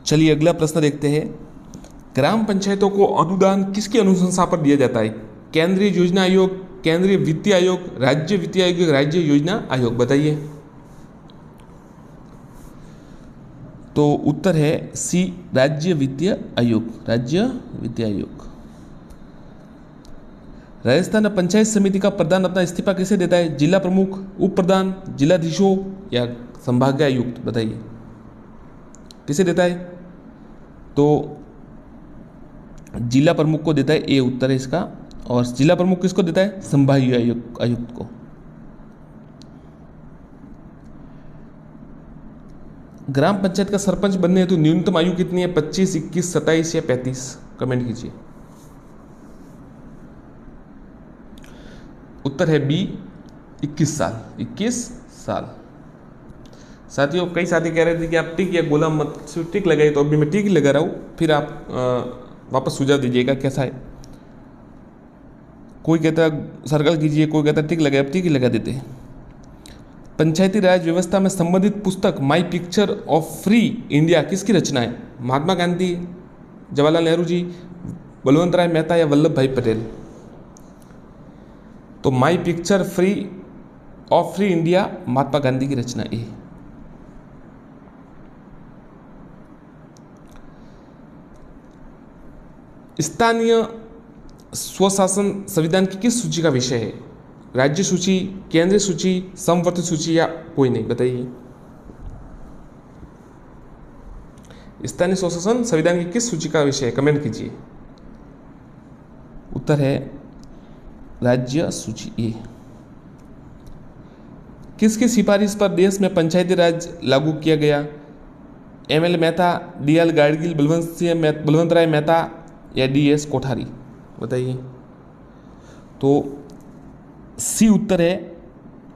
चलिए अगला प्रश्न देखते हैं। ग्राम पंचायतों को अनुदान किसकी अनुशंसा पर दिया जाता है? केंद्रीय योजना आयोग, केंद्रीय वित्तीय आयोग, राज्य वित्तीय आयोग, राज्य योजना आयोग, बताइए। तो उत्तर है सी, राज्य वित्तीय आयोग, राज्य वित्तीय आयोग। राजस्थान पंचायत समिति का प्रधान अपना इस्तीफा किसे देता है? जिला प्रमुख, उप प्रधान, जिलाधीशों या संभागायुक्त, बताइए किसे देता है? तो जिला प्रमुख को देता है, ए उत्तर है इसका। और जिला प्रमुख किसको देता है? संभागीय आयुक्त को। ग्राम पंचायत का सरपंच बनने हेतु न्यूनतम आयु कितनी है? 25, 21, 27 या 35? कमेंट कीजिए। उत्तर है बी, 21 साल। 21 साल। साथियों, कई साथी कह रहे थे कि आप टिक या गोला मत सिर्फ टिक लगाइए, तो अभी मैं टिक लगा रहा हूँ, फिर आप वापस सुझाव दीजिएगा कैसा है। कोई कहता है सर्कल कीजिए, कोई कहता है टिक लगाए, अब टिक ही लगा देते हैं। पंचायती राज व्यवस्था में संबंधित पुस्तक माई पिक्चर ऑफ फ्री इंडिया किसकी रचना है? महात्मा गांधी, जवाहरलाल नेहरू जी, बलवंत राय मेहता या वल्लभ भाई पटेल? तो my picture of free India Mahatma Gandhi की रचना है। स्थानीय स्वशासन संविधान की किस सूची का विषय है? राज्य सूची, केंद्रीय सूची, समवर्ती सूची या कोई नहीं, बताइए। स्थानीय स्वशासन संविधान की किस सूची का विषय है? कमेंट कीजिए। उत्तर है राज्य सूची, ए। किसकी सिफारिश पर देश में पंचायती राज लागू किया गया? एमएल मेहता, डीएल गाडगिल, बलवंत राय मेहता या डीएस कोठारी, बताइए। तो सी उत्तर है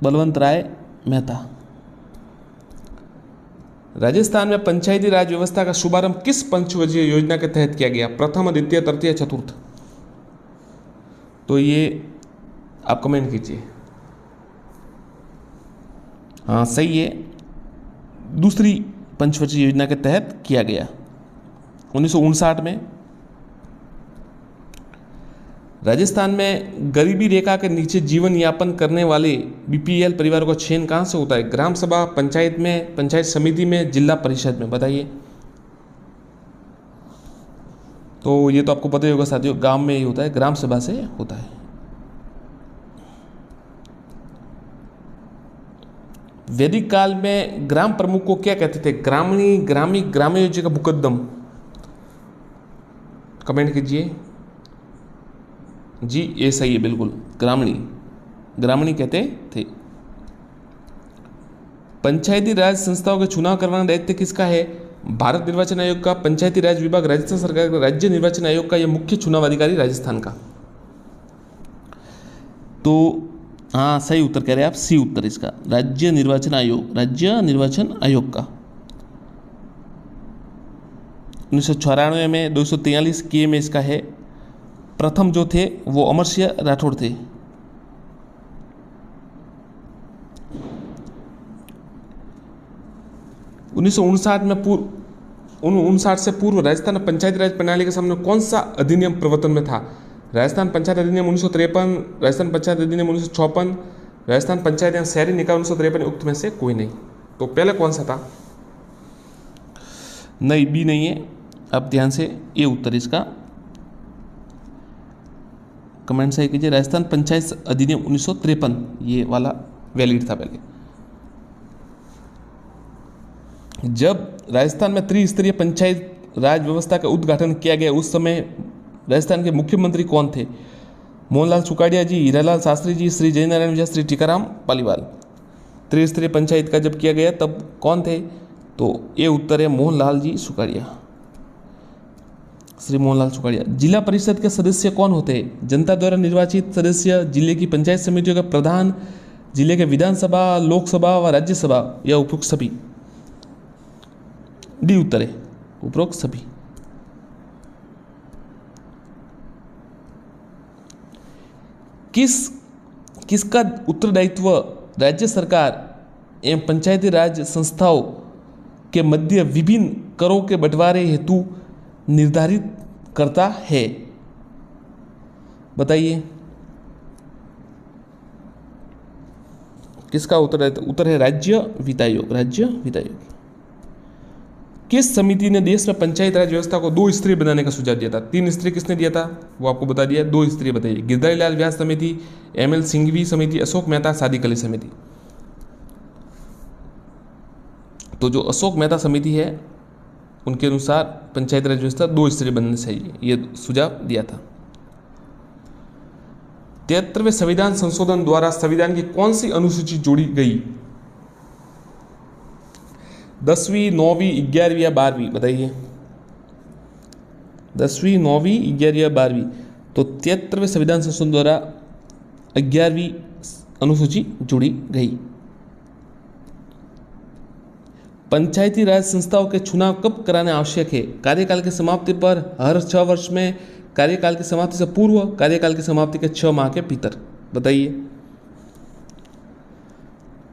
बलवंत राय मेहता। राजस्थान में पंचायती राज व्यवस्था का शुभारंभ किस पंचवर्षीय योजना के तहत किया गया? प्रथम, द्वितीय, तृतीय, चतुर्थ? तो ये आप कमेंट कीजिए। हाँ सही है, दूसरी पंचवर्षीय योजना के तहत किया गया 1959 में। राजस्थान में गरीबी रेखा के नीचे जीवन यापन करने वाले बीपीएल परिवारों का चयन कहाँ से होता है? ग्राम सभा, पंचायत में, पंचायत समिति में, जिला परिषद में, बताइए। तो ये तो आपको पता ही होगा साथियों, गांव में ही होता है, ग्राम सभा से होता है। वैदिक काल में ग्राम प्रमुख को क्या कहते थे? ग्रामणी, ग्रामी, ग्रामयोजी का मुकद्दम? कमेंट कीजिए। जी ये सही है, बिल्कुल, ग्रामणी, ग्रामणी कहते थे। पंचायती राज संस्थाओं के चुनाव करवाना दायित्व किसका है? भारत निर्वाचन आयोग का, पंचायती राज विभाग राजस्थान सरकार का, राज्य निर्वाचन आयोग का या मुख्य चुनाव अधिकारी राजस्थान का? तो हाँ सही उत्तर कह रहे हैं आप, सी उत्तर इसका, राज्य निर्वाचन आयोग, राज्य निर्वाचन आयोग का। 1994 में 243 के में इसका है। प्रथम जो थे वो अमर सिंह राठौड़ थे। उन्नीस से पूर्व राजस्थान में पंचायती राज प्रणाली के सामने कौन सा अधिनियम प्रवर्तन में था? राजस्थान पंचायत अधिनियम 1953, राजस्थान पंचायत अधिनियम 1956, राजस्थान पंचायत या शहरी निकाय 1953, उक्त में से कोई नहीं। तो पहले कौन सा था? नहीं, बी नहीं है। अब ध्यान से ये उत्तर इसका, कमेंट सही कीजिए। राजस्थान पंचायत अधिनियम 1953 ये वाला वैलिड था पहले। जब राजस्थान में त्रिस्तरीय पंचायत राज व्यवस्था का उद्घाटन किया गया उस समय राजस्थान के मुख्यमंत्री कौन थे? मोहनलाल सुखाड़िया जी, हीरालाल शास्त्री जी, श्री जयनारायण विजय, श्री टीकाराम पालीवाल? त्रिस्तरीय पंचायत का जब किया गया तब कौन थे? तो ये उत्तर है मोहनलाल जी सुखाड़िया, श्री मोहनलाल सुखाड़िया। जिला परिषद के सदस्य कौन होते हैं? जनता द्वारा निर्वाचित सदस्य, जिले की पंचायत समितियों का प्रधान, जिले के विधानसभा, लोकसभा व राज्यसभा या उपरोक्त सभी? डी उत्तर है, उपरोक्त सभी। किसका उत्तरदायित्व राज्य सरकार एवं पंचायती राज संस्थाओं के मध्य विभिन्न करों के बंटवारे हेतु निर्धारित करता है? बताइए किसका उत्तर है? उत्तर है राज्य वित्त आयोग। राज्य वित्त आयोग। किस समिति ने देश में पंचायत राज व्यवस्था को 2 स्तरीय बनाने का सुझाव दिया था? 3 स्तरीय किसने दिया था वो आपको बता दिया, 2 स्तरीय बताइए। गिरधारी लाल व्यास समिति, एमएल सिंघवी समिति, अशोक मेहता सादिक अली समिति। तो जो अशोक मेहता समिति है उनके अनुसार पंचायत राज व्यवस्था 2 स्तरीय बननी चाहिए, ये सुझाव दिया था। 73वें संविधान संशोधन द्वारा संविधान की कौन सी अनुसूची जोड़ी गई? 10वीं, 9वीं, 11वीं या 12वीं? बताइए 10वीं, 9वीं, 11वीं या 12वीं? तो 73वें संविधान संशोधन द्वारा 11वीं अनुसूची जोड़ी गई। पंचायती राज संस्थाओं के चुनाव कब कराने आवश्यक है? कार्यकाल की समाप्ति पर, हर 6 वर्ष में, कार्यकाल की समाप्ति से पूर्व, कार्यकाल की समाप्ति के 6 माह के भीतर? बताइए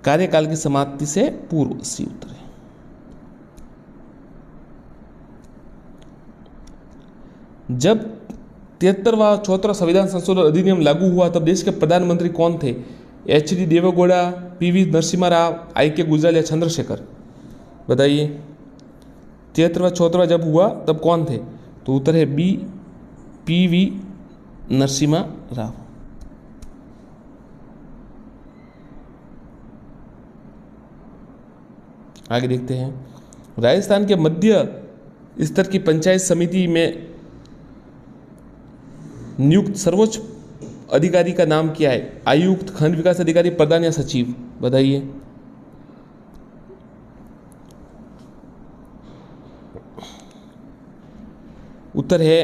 कार्यकाल की समाप्ति से पूर्व, सी उत्तर है। जब 73वां 74वां संविधान संशोधन अधिनियम लागू हुआ तब देश के प्रधानमंत्री कौन थे? HD. Deve Gowda, PV. Narasimha Rao, IK. Gujral या चंद्रशेखर? बताइए 73वां 74वां जब हुआ तब कौन थे? तो उत्तर है बी, पी.वी. नरसिम्हा राव। आगे देखते हैं। राजस्थान के मध्य स्तर की पंचायत समिति में नियुक्त सर्वोच्च अधिकारी का नाम क्या है? आयुक्त, खंड विकास अधिकारी, प्रधान या सचिव? बताइए उत्तर है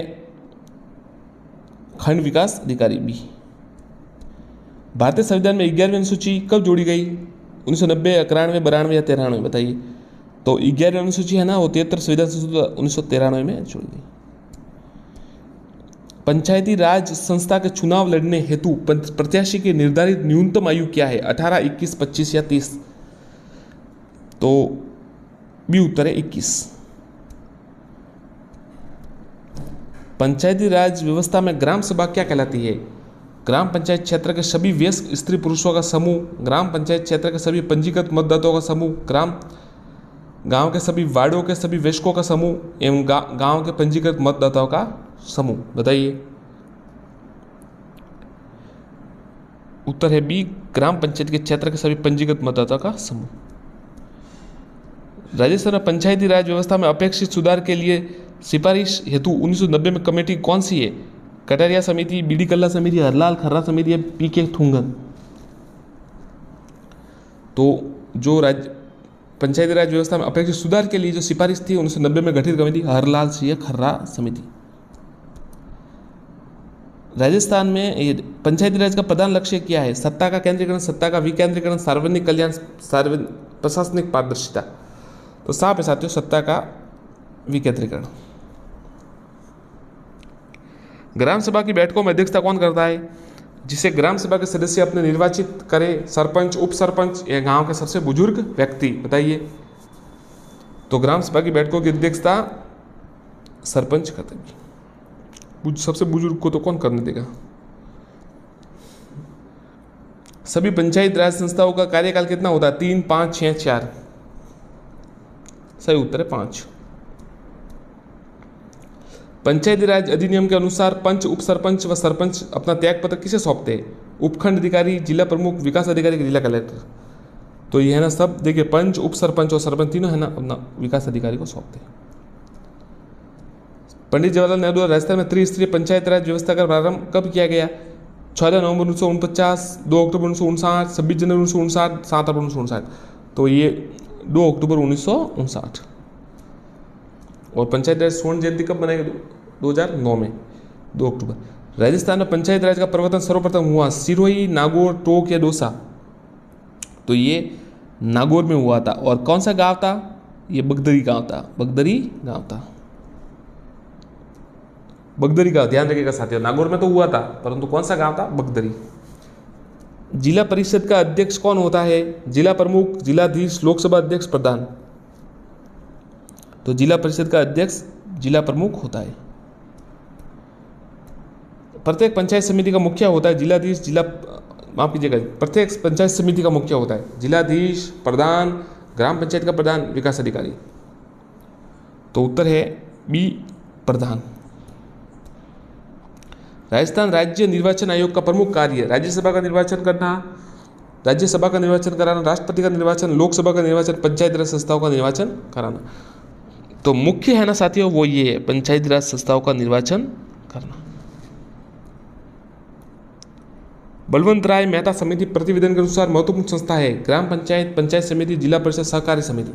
खंड विकास अधिकारी, बी। भारतीय संविधान में 11वीं अनुसूची कब जोड़ी गई? 1990, 91, 92 या 93? बताइए। तो 11वीं अनुसूची है ना वो 73 संविधान संशोधन 1993 में जोड़ी गई। पंचायती राज संस्था के चुनाव लड़ने हेतु प्रत्याशी की निर्धारित न्यूनतम आयु क्या है? 18, 21, 25 या 30? तो बी उत्तर है 21। पंचायती राज व्यवस्था में ग्राम सभा क्या कहलाती है? ग्राम पंचायत क्षेत्र के सभी वयस्क स्त्री पुरुषों का समूह, ग्राम पंचायत क्षेत्र के सभी पंजीकृत मतदाताओं का समूह, गांव के सभी वार्डों के सभी वयस्कों का समूह एवं गांव के पंजीकृत मतदाताओं का समूह? बताइए उत्तर है बी, ग्राम पंचायत के क्षेत्र के सभी पंजीकृत मतदाताओं का समूह। राजस्थान में पंचायती राज व्यवस्था में अपेक्षित सुधार के लिए सिफारिश हेतु 1990 में कमेटी कौन सी है? कटारिया समिति, बी.डी. कल्ला समिति, हरलाल खर्रा समिति या पी.के. थुंगन? तो जो पंचायती राज व्यवस्था में अपेक्षित सुधार के लिए जो सिफारिश थी 1990 में गठित कमेटी हरलाल सिंह खर्रा समिति। राजस्थान में पंचायती राज का प्रधान लक्ष्य क्या है? सत्ता का केंद्रीकरण, सत्ता का विकेंद्रीकरण, सार्वजनिक कल्याण, प्रशासनिक पारदर्शिता? तो साफ है साथियों, सत्ता का विकेंद्रीकरण। ग्राम सभा की बैठकों में अध्यक्षता कौन करता है? जिसे ग्राम सभा के सदस्य अपने निर्वाचित करें, सरपंच, उप सरपंच या गांव के सबसे बुजुर्ग व्यक्ति? बताइए। तो ग्राम सभा की बैठकों की अध्यक्षता सरपंच करते हैं। सबसे बुजुर्ग को तो कौन करने देगा? सभी पंचायत राज संस्थाओं का कार्यकाल कितना होता है? 3, 5, 6, 4? सही उत्तर है 5। पंचायती राज अधिनियम के अनुसार पंच, उप सरपंच व सरपंच अपना त्याग पत्र किसे सौंपते हैं? उपखंड अधिकारी, जिला प्रमुख, विकास अधिकारी, जिला कलेक्टर? तो ये है ना सब, देखिए पंच, उप सरपंच और सरपंच तीनों है ना अपना विकास अधिकारी को सौंपते हैं। पंडित जवाहरलाल नेहरू राजस्थान में त्रिस्तरीय पंचायत राज व्यवस्था का प्रारंभ कब किया गया? 14 नवंबर 1949, 2 अक्टूबर 1959, 26 जनवरी 1959, 7 अप्रैल 1959? तो ये 2 अक्टूबर 1959। और पंचायत राज स्वर्ण जयंती कब मनाई गई? 2009 में 2 अक्टूबर। राजस्थान में पंचायत राज का प्रवर्तन सर्वप्रथम हुआ सिरोही, नागौर, टोंक या दौसा? तो ये नागौर में हुआ था। और कौन सा गांव था? ये बगदरी गांव था। बगदरी गांव था, बगदरी गांव, ध्यान रखिएगा साथियों। नागौर में तो हुआ था परंतु कौन सा गांव था? बगदरी। जिला परिषद का अध्यक्ष कौन होता है? जिला प्रमुख, जिलाधीश, लोकसभा अध्यक्ष, प्रधान? तो जिला परिषद का अध्यक्ष जिला प्रमुख होता है। प्रत्येक पंचायत समिति का मुखिया होता है जिलाधीश, माफ कीजिएगा, प्रत्येक पंचायत समिति का मुखिया होता है जिलाधीश, प्रधान, ग्राम पंचायत का प्रधान, विकास अधिकारी। तो उत्तर है बी, प्रधान। राजस्थान राज्य निर्वाचन आयोग का प्रमुख कार्य राज्यसभा का निर्वाचन करना, राज्यसभा का निर्वाचन कराना, राष्ट्रपति का निर्वाचन, लोकसभा का निर्वाचन, पंचायती राज संस्थाओं का निर्वाचन कराना। तो मुख्य है ना साथियों, वो ये है, पंचायती राज संस्थाओं का निर्वाचन करना। बलवंत राय मेहता समिति प्रतिवेदन के अनुसार महत्वपूर्ण संस्था है ग्राम पंचायत, पंचायत समिति, जिला परिषद, सहकारी समिति।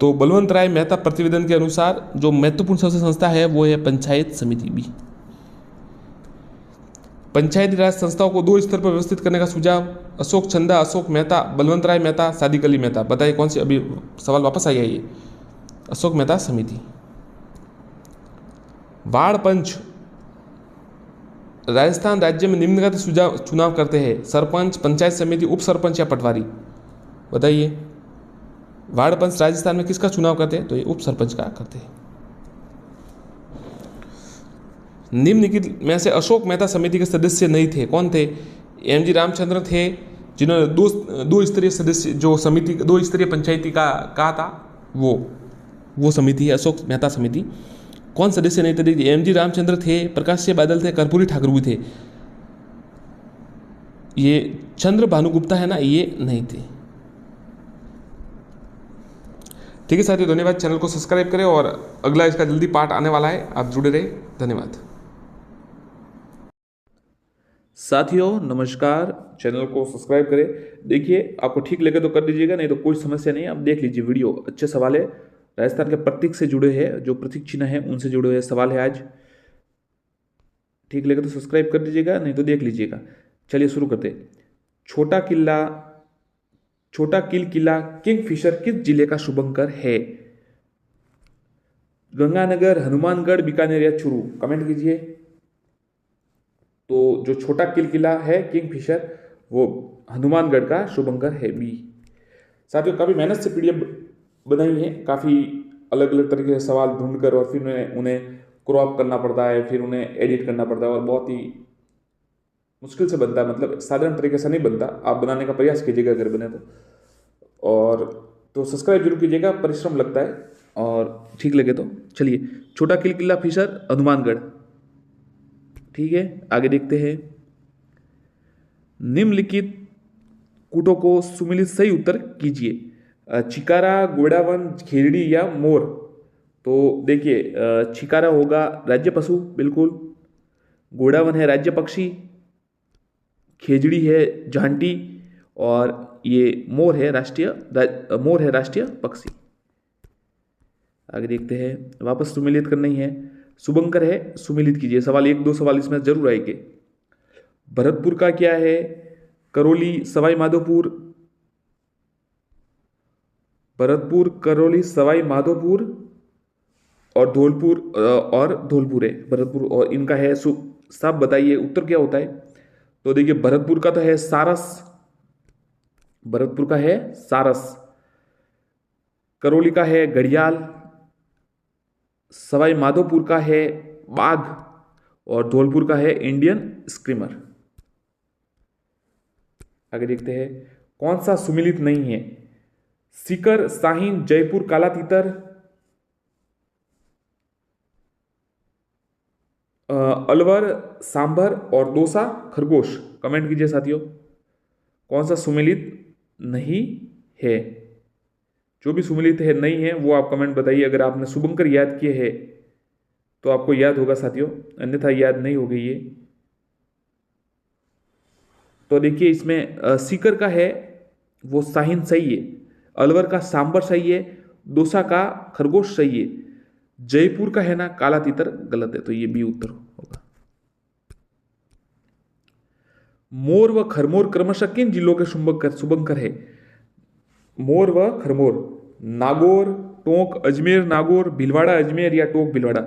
तो बलवंत राय मेहता प्रतिवेदन के अनुसार जो महत्वपूर्ण सबसे संस्था है वो है पंचायत समिति बी। पंचायती राज संस्थाओं को 2 स्तर पर व्यवस्थित करने का सुझाव अशोक चंदा, अशोक मेहता, बलवंत राय मेहता, सादिक अली मेहता। बताइए कौन सी, अभी सवाल वापस आ गया ये, अशोक मेहता समिति। वार्ड पंच राजस्थान राज्य में निम्नलिखित सुझाव चुनाव करते हैं, सरपंच, पंचायत समिति, उप सरपंच या पटवारी। बताइए वार्ड पंच राजस्थान में किसका चुनाव करते हैं, तो ये उप सरपंच का करते हैं। निम्नलिखित में से अशोक मेहता समिति के सदस्य नहीं थे, कौन थे? एमजी रामचंद्रन थे, जिन्होंने दो स्तरीय सदस्य जो समिति 2 स्तरीय पंचायती का कहा था, वो समिति है अशोक मेहता समिति। कौन सदस्य नहीं थे? देखिए एमजी रामचंद्र थे, प्रकाश सिंह बादल थे, कर्पूरी ठाकुर भी थे। ये चंद्र भानुगुप्ता है ना, ये नहीं थे। ठीक है साथियों, धन्यवाद। चैनल को सब्सक्राइब करें और अगला इसका जल्दी पार्ट आने वाला है, आप जुड़े रहे। धन्यवाद साथियों, नमस्कार। चैनल को सब्सक्राइब करें। देखिए आपको ठीक लगे तो कर दीजिएगा, नहीं तो कोई समस्या नहीं है। आप देख लीजिए वीडियो, अच्छे सवाल है, राजस्थान के प्रतीक से जुड़े हैं, जो प्रतीक चिन्ह है उनसे जुड़े हुए सवाल है आज। ठीक लगे तो सब्सक्राइब कर दीजिएगा, नहीं तो देख लीजिएगा। चलिए शुरू करते हैं। छोटा किल किला किंगफिशर किस जिले का शुभंकर है? गंगानगर, हनुमानगढ़, बीकानेर या चूरू? कमेंट कीजिए। तो जो छोटा किल किला है किंगफिशर, वो हनुमानगढ़ का शुभंकर है, बी। साथियों काफी मेहनत से पीडीएफ बनाई है, काफी अलग अलग तरीके से सवाल ढूंढकर और फिर उन्हें क्रॉप करना पड़ता है, फिर उन्हें एडिट करना पड़ता है और बहुत ही मुश्किल से बनता है, मतलब साधारण तरीके से नहीं बनता। आप बनाने का प्रयास कीजिएगा अगर बने तो। और तो सब्सक्राइब जरूर कीजिएगा, परिश्रम लगता है और ठीक लगे तो। चलिए, छोटा किल किला फिशर हनुमानगढ़। ठीक है, आगे देखते हैं। निम्नलिखित कूटों को सुमिलित सही उत्तर कीजिए। चिकारा, गोडावन, खेजड़ी या मोर? तो देखिए चिकारा होगा राज्य पशु, बिल्कुल। गोडावन है राज्य पक्षी, खेजड़ी है झांटी और ये मोर है राष्ट्रीय पक्षी। आगे देखते हैं। वापस सुमिलित करना ही है। शुभंकर है, सुमिलित कीजिए। सवाल 1-2 सवाल इसमें जरूर आएंगे। भरतपुर का क्या है? करौली, सवाई माधोपुर, भरतपुर, करौली, सवाई माधोपुर और धौलपुर है भरतपुर, और इनका है साफ बताइए उत्तर क्या होता है? तो देखिए भरतपुर का तो है सारस, भरतपुर का है सारस, करौली का है घड़ियाल, सवाई माधोपुर का है बाघ और धौलपुर का है इंडियन स्क्रीमर। आगे देखते हैं। कौन सा सुमिलित नहीं है? सीकर, शाहीन, जयपुर, काला तीतर, अलवर, सांभर और दौसा, खरगोश? कमेंट कीजिए साथियों, कौन सा सुमिलित नहीं है? जो भी सुमिलित है नहीं है वो आप कमेंट बताइए। अगर आपने शुभंकर याद किए हैं तो आपको याद होगा साथियों, अन्यथा याद नहीं होगी ये। तो देखिए इसमें सीकर का है वो शाहीन सही है, अलवर का सांबर सही है, दौसा का खरगोश सही है, जयपुर का है ना काला तीतर गलत है, तो ये बी उत्तर होगा। मोर व खरमोर क्रमशः किन जिलों के शुभंकर है? मोर व खरमोर, नागौर, टोंक, अजमेर, नागौर, भीलवाड़ा अजमेर या टोंक भीलवाड़ा?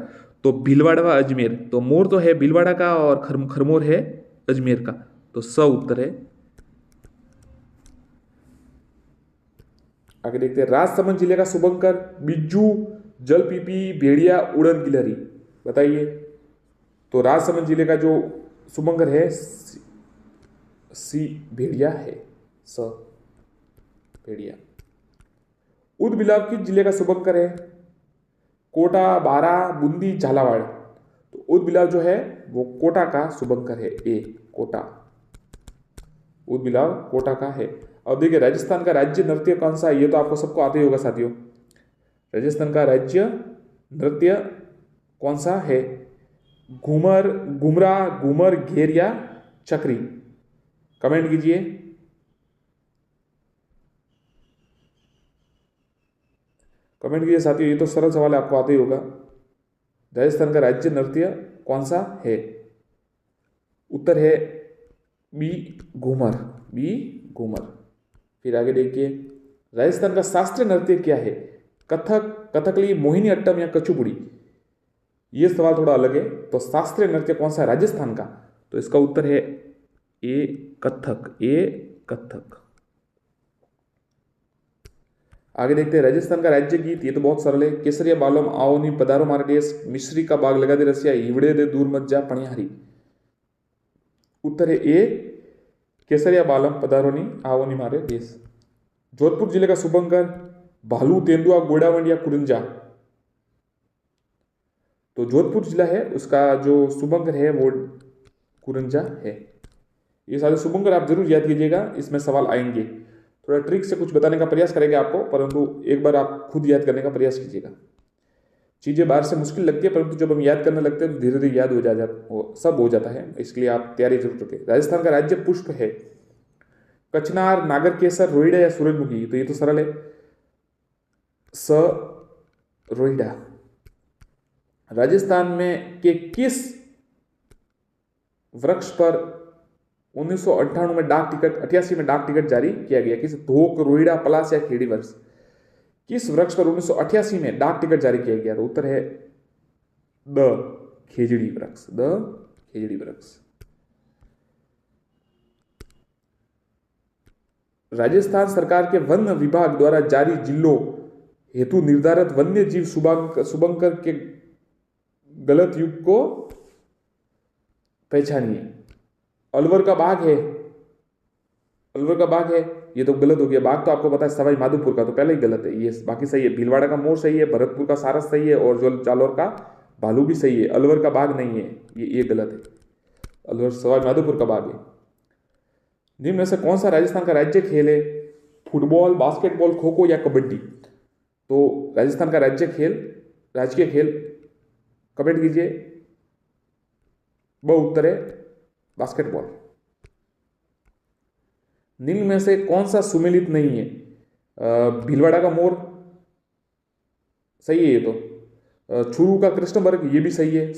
तो भीलवाड़ा व अजमेर। तो मोर तो है भीलवाड़ा का और खरमोर है अजमेर का, तो स उत्तर है। आगे देखते हैं, राजसमंद जिले का शुभंकर बिज्जू, जलपीपी, भेड़िया, उड़न गिलहरी। बताइए। तो राजसमंद जिले का जो शुभंकर है सी भेड़िया है, स भेड़िया। उदबिलाव किस जिले का शुभंकर है? कोटा, बारा, बूंदी, झालावाड़। तो उदबिलाव जो है वो कोटा का शुभंकर है, ए कोटा। उदबिलाव कोटा का है। अब देखिए राजस्थान का राज्य नृत्य कौन सा है? ये तो आपको सबको आते ही होगा साथियों। राजस्थान का राज्य नृत्य कौन सा है? घूमर, घुमरा, घूमर, घेर या चक्री? कमेंट कीजिए। कमेंट कीजिए साथियों, ये तो सरल सवाल है, आपको आते ही होगा। राजस्थान का राज्य नृत्य कौन सा है? उत्तर है बी घूमर, बी घूमर। फिर आगे देखिए, राजस्थान का शास्त्रीय नृत्य क्या है? कथक, कथकली, मोहिनी अट्टम या कचुपुड़ी? ये सवाल थोड़ा अलग है। तो शास्त्रीय नृत्य कौन सा है राजस्थान का? तो इसका उत्तर है ए कथक, ए कथक। आगे देखते हैं, राजस्थान का राज्य गीत, ये तो बहुत सरल है। केसरिया बालोम आओनी पधारो मारे देश, मिश्री का बाग लगा दे रसिया, हिवड़े दे दूर मत जा पणिहारी। उत्तर है ए केसरिया बालम पधारोनी आओनी मारे देश। जोधपुर जिले का शुभंकर भालू, तेंदुआ, गोडावंड या कुरिंजा? तो जोधपुर जिला है उसका जो शुभंकर है वो कुरिंजा है। ये सारे शुभंकर आप जरूर याद कीजिएगा, इसमें सवाल आएंगे। थोड़ा ट्रिक से कुछ बताने का प्रयास करेंगे आपको, परंतु एक बार आप खुद याद करने का प्रयास कीजिएगा। चीज़ें बाहर से मुश्किल लगती है, परंतु जब हम याद करने लगते हैं तो धीरे धीरे याद सब हो जाता है। इसलिए आप तैयारी जरूर रखें। राजस्थान का राज्य पुष्प है? कचनार, नागरकेसर, रोहिड़ा या सूरजमुखी? तो ये तो सरल है, स रोहिड़ा। राजस्थान में के किस वृक्ष पर 1998 में डाक टिकट 88 में डाक टिकट जारी किया गया? किस धोक, रोहिड़ा, पलास या खेड़ी वृक्ष? किस वृक्ष पर 1988 में डाक टिकट जारी किया गया? तो उत्तर है द खेजड़ी वृक्ष, द खेजड़ी वृक्ष। राजस्थान सरकार के वन विभाग द्वारा जारी जिलों हेतु निर्धारित वन्य जीव शुभंकर के गलत युग को पहचानिए। अलवर का बाघ है, अलवर का बाघ है, ये तो गलत हो गया। बाघ तो आपको पता है सवाई माधोपुर का, तो पहले ही गलत है, ये बाकी सही है। भीलवाड़ा का मोर सही है, भरतपुर का सारस सही है, और जो जालौर का भालू भी सही है। अलवर का बाघ नहीं है, ये गलत है। अलवर सवाई माधोपुर का बाघ है। निम्न में से कौन सा राजस्थान का राज्य खेल है? फुटबॉल, बास्केटबॉल, खो खो या कबड्डी? तो राजस्थान का राज्य खेल, राजकीय खेल, कमेंट कीजिए। वह उत्तर है बास्केटबॉल। निम्न में से कौन सा सुमेलित नहीं है? भीलवाड़ा का मोर सही है, ये तो। छुरू का कृष्णवर्ग, ये भी सही है।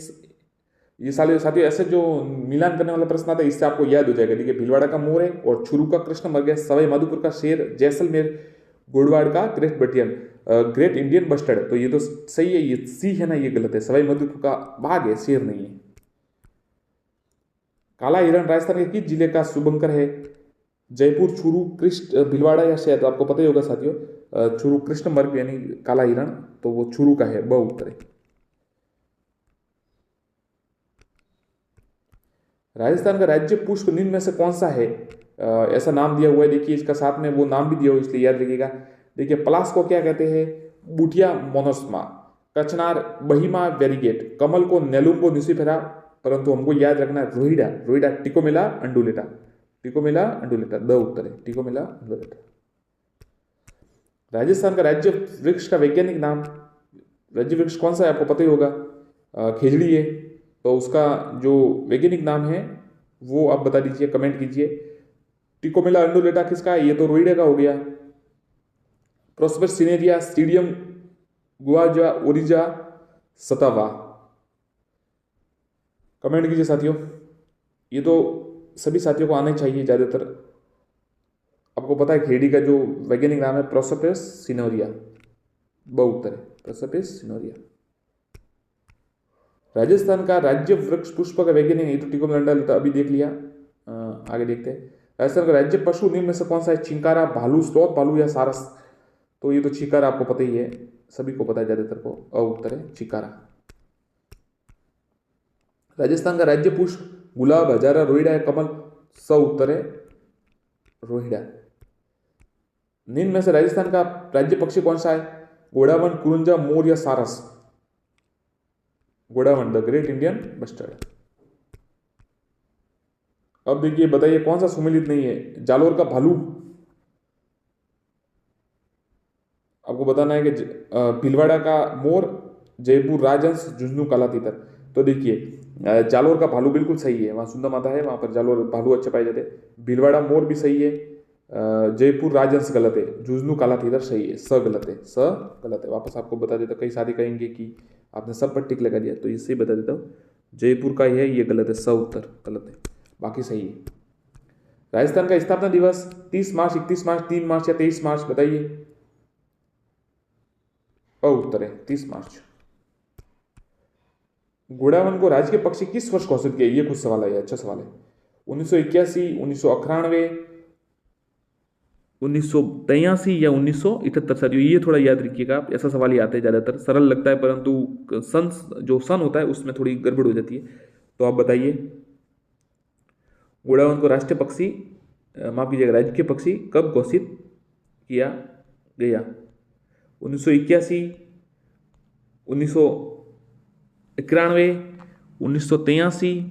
ये साले साथियों ऐसे जो मिलान करने वाला प्रश्न आता है, इससे आपको याद हो जाएगा। देखिए भीलवाड़ा का मोर है और छुरू का कृष्णवर्ग है, सवाई माधोपुर का शेर, जैसलमेर गोडवाड़ का ग्रेट बटियन, ग्रेट इंडियन बस्टर्ड। तो ये तो सही है, ये सी है ना, ये गलत है। सवाई माधोपुर का बाघ है, शेर नहीं है। काला हिरण राजस्थान के किस जिले का शुभंकर है? जयपुर, चूरू, कृष्ण, भीलवाड़ा या शायद आपको पता ही होगा साथियों, चूरू कृष्णवर्ग यानी काला हिरण, तो वो चूरू का है, ब उत्तर है। राजस्थान का राज्य पुष्प निम्न में से कौन सा है? ऐसा नाम दिया हुआ है, देखिए इसका साथ में वो नाम भी दिया हुआ है, इसलिए याद रखिएगा। देखिए पलाश को क्या कहते हैं? बुटिया मोनोस्मा। कचनार बहिमा वेरीगेट। कमल को नेलुम्बो निसिफेरा, परंतु हमको याद रखना है रोहिड़ा, रोहिड़ा टिकोमिला अंडुलेटा, टिकोमिला अंडुलेटा, द उत्तर है, टिकोमिला अंडुलेटा। राजस्थान का राज्य वृक्ष का वैज्ञानिक नाम, राज्य वृक्ष कौन सा है आपको पता ही होगा, खेजड़ी है। तो उसका जो वैज्ञानिक नाम है वो आप बता दीजिए, कमेंट कीजिए। टिकोमिला अंडुलेटा किसका है? ये तो रोहिड़ा का हो गया। प्रोस्पेस सिनेरिया, स्टीडियम गुआजा, ओरिजा, सतावा। कमेंट कीजिए साथियों, ये तो सभी साथियों को आना चाहिए ज़्यादातर। आपको पता है खेड़ी का जो वैज्ञानिक नाम है प्रोसोपेस सिनोरिया, ब उत्तर है, प्रोसोपेस सिनोरिया। राजस्थान का राज्य वृक्ष पुष्प का वैज्ञानिक, ये तो टिकोमिला अभी देख लिया। आगे देखते हैं, राजस्थान का राज्य पशु निम्न में से कौन सा है? चिंकारा, भालू, स्लोथ भालू या सारस? तो ये तो चिकारा आपको पता ही है, सभी को पता है ज़्यादातर को। अ उत्तर है चिकारा। राजस्थान का राज्य पुष्प गुलाब, हजारा, रोहिड़ा है कमल। स उत्तर है रोहिड़ा। निम्न में से राजस्थान का राज्य पक्षी कौन सा है? घोड़ावन, कुरुंजा, मोर या सारस? घोड़ावन, द ग्रेट इंडियन बस्टर्ड। अब देखिए बताइए कौन सा सुमेलित नहीं है? जालोर का भालू, आपको बताना है कि भीलवाड़ा का मोर, जयपुर राजहंस, झुंझुनू काला तीतर। तो देखिए जालोर का भालू बिल्कुल सही है, वहाँ सुंदर माता है, वहाँ पर जालोर भालू अच्छे पाए जाते हैं। भीलवाड़ा मोर भी सही है। जयपुर राजहंस गलत है। झुंझुनू काला तीतर सही है। स गलत है, स गलत है। वापस आपको बता देता हूँ, कई साथी कहेंगे कि आपने सब पर टिक लगा दिया, तो इससे बता देता हूँ जयपुर का ही है, ये गलत है। स उत्तर गलत है, बाकी सही है। राजस्थान का स्थापना दिवस 30 मार्च, 31 मार्च, 3 मार्च या 23 मार्च? बताइए। अ उत्तर है 30 मार्च। घोड़ावन को राज्य के पक्षी किस वर्ष घोषित किया? ये कुछ सवाल है, अच्छा सवाल है। 1981, 1991, 1983 या 1978? सर ये थोड़ा याद रखिएगा आप, ऐसा सवाल ही आता है ज़्यादातर, सरल लगता है परंतु सन जो सन होता है उसमें थोड़ी गड़बड़ हो जाती है। तो आप बताइए घोड़ावन को राष्ट्रीय पक्षी, माफ कीजिएगा, राज्य के पक्षी कब घोषित किया गया? 1981, 1991, 1983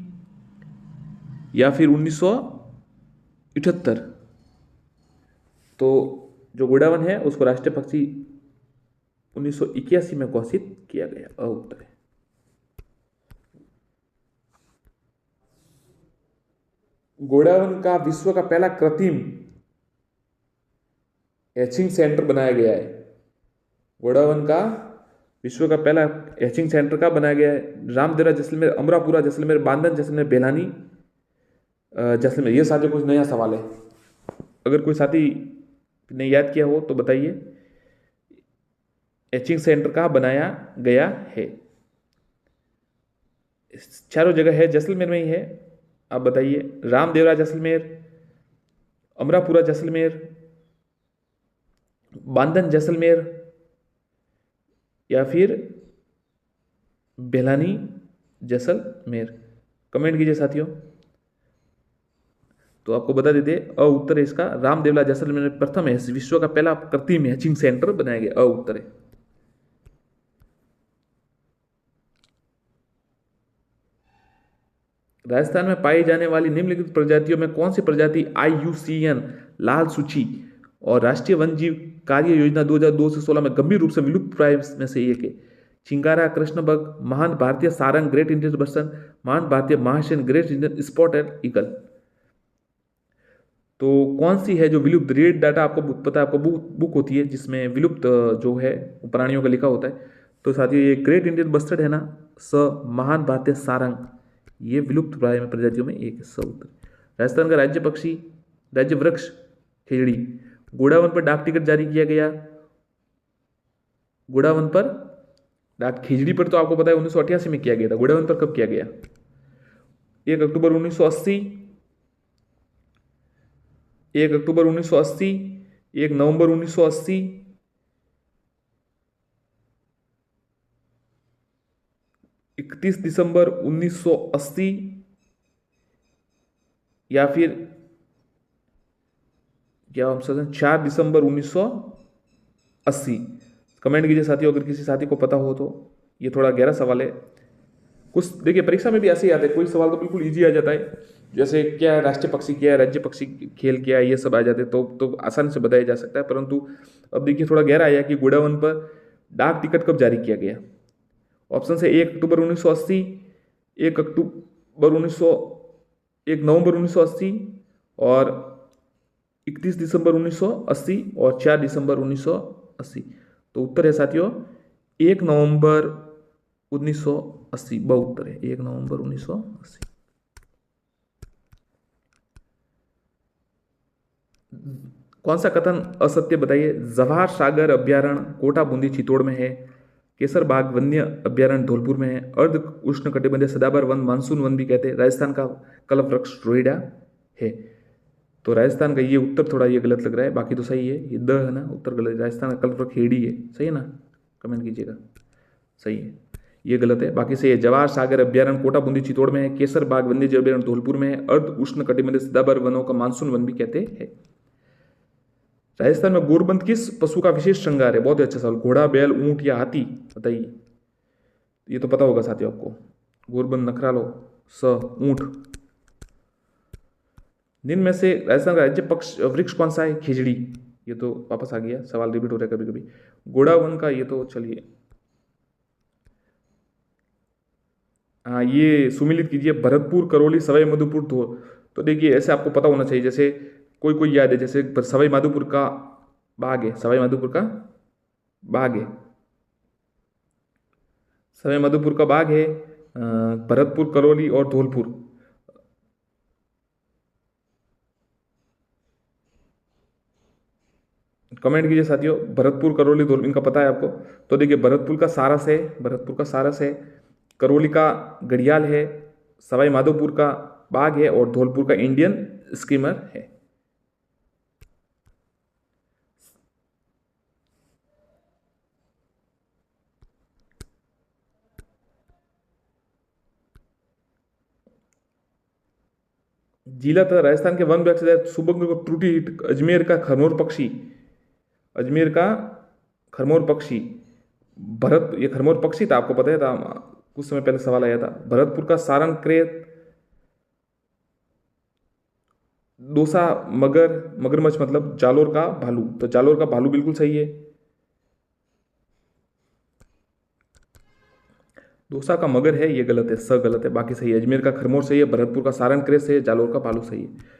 या फिर 1978? तो जो घोड़ावन है उसको राष्ट्रीय पक्षी 1981 में घोषित किया गया। अ उत्तर है। घोड़ावन का विश्व का पहला कृत्रिम हैचिंग सेंटर बनाया गया है। घोड़ावन का विश्व का पहला हैचिंग सेंटर का बनाया गया है? रामदेवरा जैसलमेर, अमरापुरा जैसलमेर, बांधन जैसलमेर, बेलानी जैसलमेर। ये साथियों कुछ नया सवाल है, अगर कोई साथी ने याद किया हो तो बताइए। हैचिंग सेंटर कहाँ बनाया गया है? चारों जगह है, जैसलमेर में ही है। आप बताइए, रामदेवरा जैसलमेर, अमरापुरा जैसलमेर, बांधन जैसलमेर या फिर बेलानी जैसलमेर? कमेंट कीजिए साथियों। तो आपको बता देते, अ उत्तर है इसका, रामदेवरा जैसलमेर में प्रथम है विश्व का पहला कृत्रिम हैचिंग सेंटर बनाया गया। अ उत्तर है। राजस्थान में पाई जाने वाली निम्नलिखित प्रजातियों में कौन सी प्रजाति IUCN लाल सूची और राष्ट्रीय वन्यजीव कार्य योजना 2002 से 16 में गंभीर रूप से विलुप्त प्राय में से एक है? चिंगारा, कृष्णबग, महान भारतीय सारंग, ग्रेट इंडियन बसंत, महान भारतीय महाशैन, ग्रेट इंडियन स्पॉटेड ईगल। तो कौन सी है जो विलुप्त? रेड डाटा आपको पता है, आपको बुक होती है जिसमें विलुप्त जो है प्राणियों का लिखा होता है। तो साथियों ये ग्रेट इंडियन बस्टर्ड है ना, स। महान भारतीय सारंग, ये विलुप्त प्राय में प्रजातियों में एक स उत्तर। राजस्थान का राज्य पक्षी, राज्य वृक्ष खेजड़ी। घोड़ावन पर डाक टिकट जारी किया गया। घोड़ावन पर डाक, खिजड़ी पर तो आपको पता है 1988 में किया गया था। घोड़ावन पर कब किया गया? 1 अक्टूबर 1980, 1 अक्टूबर 1980, 1 नवंबर 1980, 31 दिसंबर 1980 या फिर क्या हम समझें 4 दिसंबर 1980? कमेंट कीजिए साथियों अगर किसी साथी को पता हो तो। ये थोड़ा गहरा सवाल है, कुछ देखिए परीक्षा में भी ऐसे ही आते हैं, कोई सवाल तो बिल्कुल इजी आ जाता है, जैसे क्या है राष्ट्रीय पक्षी, क्या है राज्य पक्षी, खेल क्या है, ये सब आ जाते हैं तो आसानी से बताया जा सकता है। परंतु अब देखिए थोड़ा गहरा आया कि घोड़ावन पर डाक टिकट कब जारी किया गया? ऑप्शन है 1 अक्टूबर 1980, 1 नवंबर 1980 और 31 दिसंबर 1980 और 4 दिसंबर 1980। तो उत्तर है साथियों 1 नवंबर 1980। ब उत्तर है 1 नवंबर 1980। कौन सा कथन असत्य बताइए? जवाहर सागर अभ्यारण्य कोटा बूंदी चित्तौड़ में है। केसर बाग वन्य अभ्यारण्य धौलपुर में है। अर्ध उष्णकटिबंधीय सदाबहार वन मानसून वन भी कहते हैं। राजस्थान का कल्प वृक्ष रोहिड़ा है। तो राजस्थान का ये उत्तर थोड़ा ये गलत लग रहा है, बाकी तो सही है। ये द है ना, उत्तर गलत। राजस्थान का कल्पवृक्ष खेड़ी है, सही है ना? कमेंट कीजिएगा, सही है। ये गलत है, बाकी सही है। जवाहर सागर अभ्यारण्य कोटा बूंदी चित्तौड़ में है। केसर बाग वन्यजीव अभ्यारण्य धौलपुर में है। अर्ध उष्ण कटिबंधीय सदाबहार वनों का मानसून वन भी कहते हैं। राजस्थान में गोरबंद किस पशु का विशेष श्रृंगार है? बहुत ही अच्छा सवाल। घोड़ा, बैल, ऊंट या हाथी? बताइए, ये तो पता होगा साथियों आपको। गोरबंद, नखरालो, ऊंट। निम्न में से राजस्थान का राज्य पक्ष वृक्ष कौन सा है? खिजड़ी। ये तो वापस आ गया, सवाल रिपीट हो रहा है कभी कभी। घोड़ा वन का ये तो चलिए, हाँ ये सुमिलित कीजिए। भरतपुर, करौली, सवाई माधोपुर, तो देखिए ऐसे आपको पता होना चाहिए। जैसे कोई कोई याद है, जैसे सवाई माधोपुर का बाग है, सवाई माधोपुर का बाग है, सवाई माधोपुर का बाग है। भरतपुर, करौली और धौलपुर। कमेंट कीजिए साथियों, भरतपुर, करौली, धौलपुर, इनका पता है आपको? तो देखिए भरतपुर का सारस है, भरतपुर का सारस है। करौली का घड़ियाल है। सवाई माधोपुर का बाग है और धौलपुर का इंडियन स्कीमर है। जिला तथा राजस्थान के वन विभाग से सुबंग को त्रुटि। अजमेर का खरमोर पक्षी, अजमेर का खरमोर पक्षी। ये खरमोर पक्षी था, आपको पता है था, कुछ समय पहले सवाल आया था। भरतपुर का सारंग क्रेत। दोसा मगरमच्छ मतलब जालोर का भालू, तो जालोर का भालू बिल्कुल सही है। दोसा का मगर है, ये गलत है, गलत है, बाकी सही है। अजमेर का खरमोर सही है, भरतपुर का सारंग क्रेत सही है, जालोर का भालू सही है।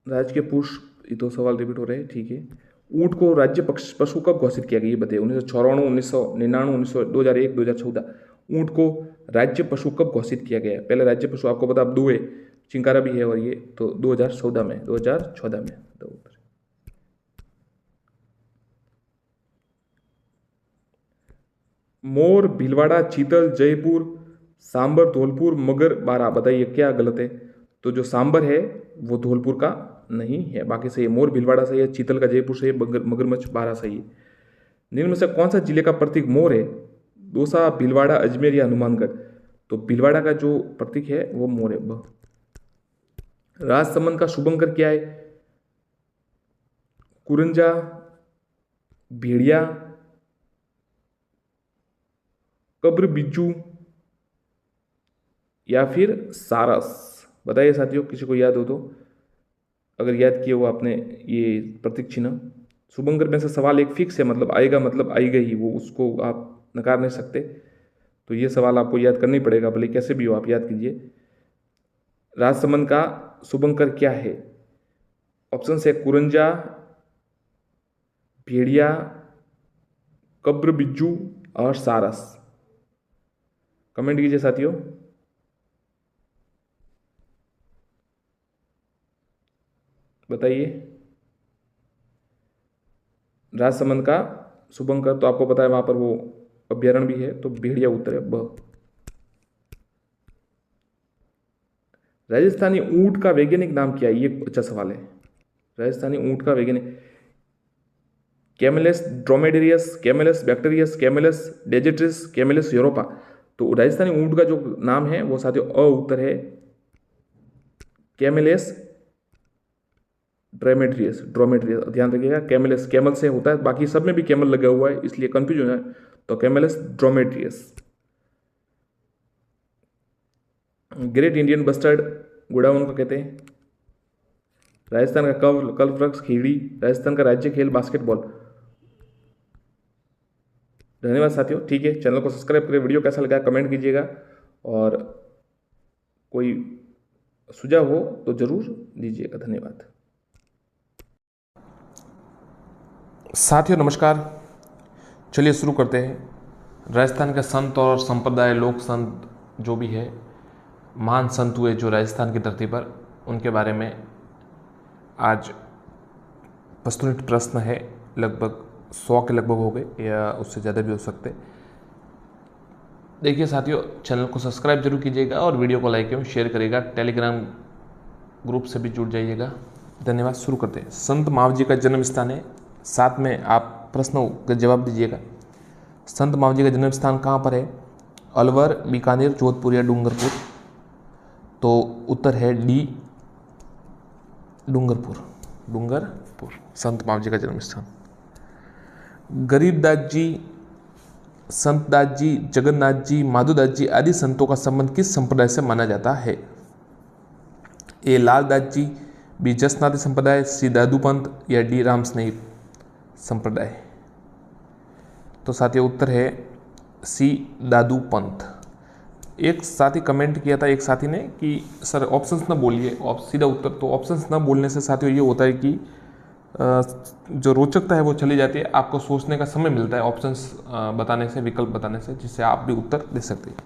राजकीय पुष्प, ये तो सवाल रिपीट हो रहे हैं, ठीक है। ऊंट को राज्य पशु कब घोषित किया गया ये बताइए? 1994, 1999, 2001, 2014। ऊंट को राज्य पशु कब घोषित किया गया है? पहले राज्य पशु आपको पता, अब दो है, चिंकारा भी है, और ये तो 2014 में, 2014 में। तो मोर, भीलवाड़ा, चीतल, जयपुर, सांबर, धौलपुर, मगर, बारा। बताइए क्या गलत है? तो जो सांबर है वो धौलपुर का नहीं है, बाकी सही है। मोर भीलवाड़ा सही है, चीतल का जयपुर सही है, मगरमच्छ बारा सही है। निम्न में से कौन सा जिले का प्रतीक मोर है? दौसा, भीलवाड़ा, अजमेर या हनुमानगढ़? तो भीलवाड़ा का जो प्रतीक है वो मोर है। राजसमंद का शुभंकर क्या है? कुरंजा, भेड़िया, कब्र बिज्जू या फिर सारस? बताइए साथियों, किसी को याद हो तो, अगर याद किए हो आपने ये प्रतीक चिन्ह। शुभंकर में से सवाल एक फिक्स है, मतलब आएगा, मतलब आएगा ही वो, उसको आप नकार नहीं सकते। तो ये सवाल आपको याद करना ही पड़ेगा, भले कैसे भी हो आप याद कीजिए। राजसमंद का शुभंकर क्या है? ऑप्शन है कुरंजा, भेड़िया, कब्र बिज्जू और सारस। कमेंट कीजिए साथियों। बताइए। राजसमंद का शुभंकर तो आपको पता है, वहां पर वो अभ्यारण्य भी है, तो भेड़िया उत्तर है, ब। राजस्थानी ऊंट का वैज्ञानिक नाम क्या है? ये अच्छा सवाल है। राजस्थानी ऊंट का वैज्ञानिक, Camelus dromedarius, Camelus bactrianus, Camelus डेजेट्रिस, कैमेलस यूरोपा। तो राजस्थानी ऊंट का जो नाम है वो साथियों उत्तर है कैमेलस ड्रोमेड्रियस। ध्यान रखिएगा, कैमेलस कैमल से होता है, बाकी सब में भी कैमल लगा हुआ है, इसलिए कंफ्यूज हो जाए, तो कैमेलस ड्रोमेड्रियस। ग्रेट इंडियन बस्टर्ड गुड़ाउन को कहते हैं। राजस्थान का कल्पवृक्ष खीड़ी। राजस्थान का राज्य खेल बास्केटबॉल। धन्यवाद साथियों, ठीक है, चैनल को सब्सक्राइब करें। वीडियो कैसा लगा कमेंट कीजिएगा, और कोई सुझाव हो तो जरूर दीजिएगा। धन्यवाद साथियों, नमस्कार। चलिए शुरू करते हैं। राजस्थान के संत और संप्रदाय, लोक संत जो भी है, महान संत हुए जो राजस्थान की धरती पर, उनके बारे में आज वस्तुनिष्ठ प्रश्न है। लगभग 100 के लगभग हो गए, या उससे ज़्यादा भी हो सकते। देखिए साथियों, चैनल को सब्सक्राइब जरूर कीजिएगा और वीडियो को लाइक एवं शेयर करिएगा। टेलीग्राम ग्रुप से भी जुड़ जाइएगा। धन्यवाद। शुरू करते हैं। संत मावजी का जन्म स्थान है, साथ में आप प्रश्नों का जवाब दीजिएगा। संत मावजी का जन्म स्थान कहाँ पर है? अलवर, बीकानेर, जोधपुर या डूंगरपुर? तो उत्तर है डी, डूंगरपुर। डूंगरपुर संत मावजी का जन्म स्थान। गरीबदास जी, संतदास जी, जगन्नाथ जी, माधोदास जी आदि संतों का संबंध किस संप्रदाय से माना जाता है? ए लालदास जी, बी जसनाथी संप्रदाय, सी दादू पंथ या डी रामस्नेही संप्रदाय? तो साथियों उत्तर है सी, दादू पंथ। एक साथी कमेंट किया था, एक साथी ने, कि सर ऑप्शंस ना बोलिए, सीधा उत्तर। तो ऑप्शंस ना बोलने से साथियों ये होता है कि जो रोचकता है वो चली जाती है, आपको सोचने का समय मिलता है ऑप्शंस बताने से, विकल्प बताने से, जिससे आप भी उत्तर दे सकते हैं।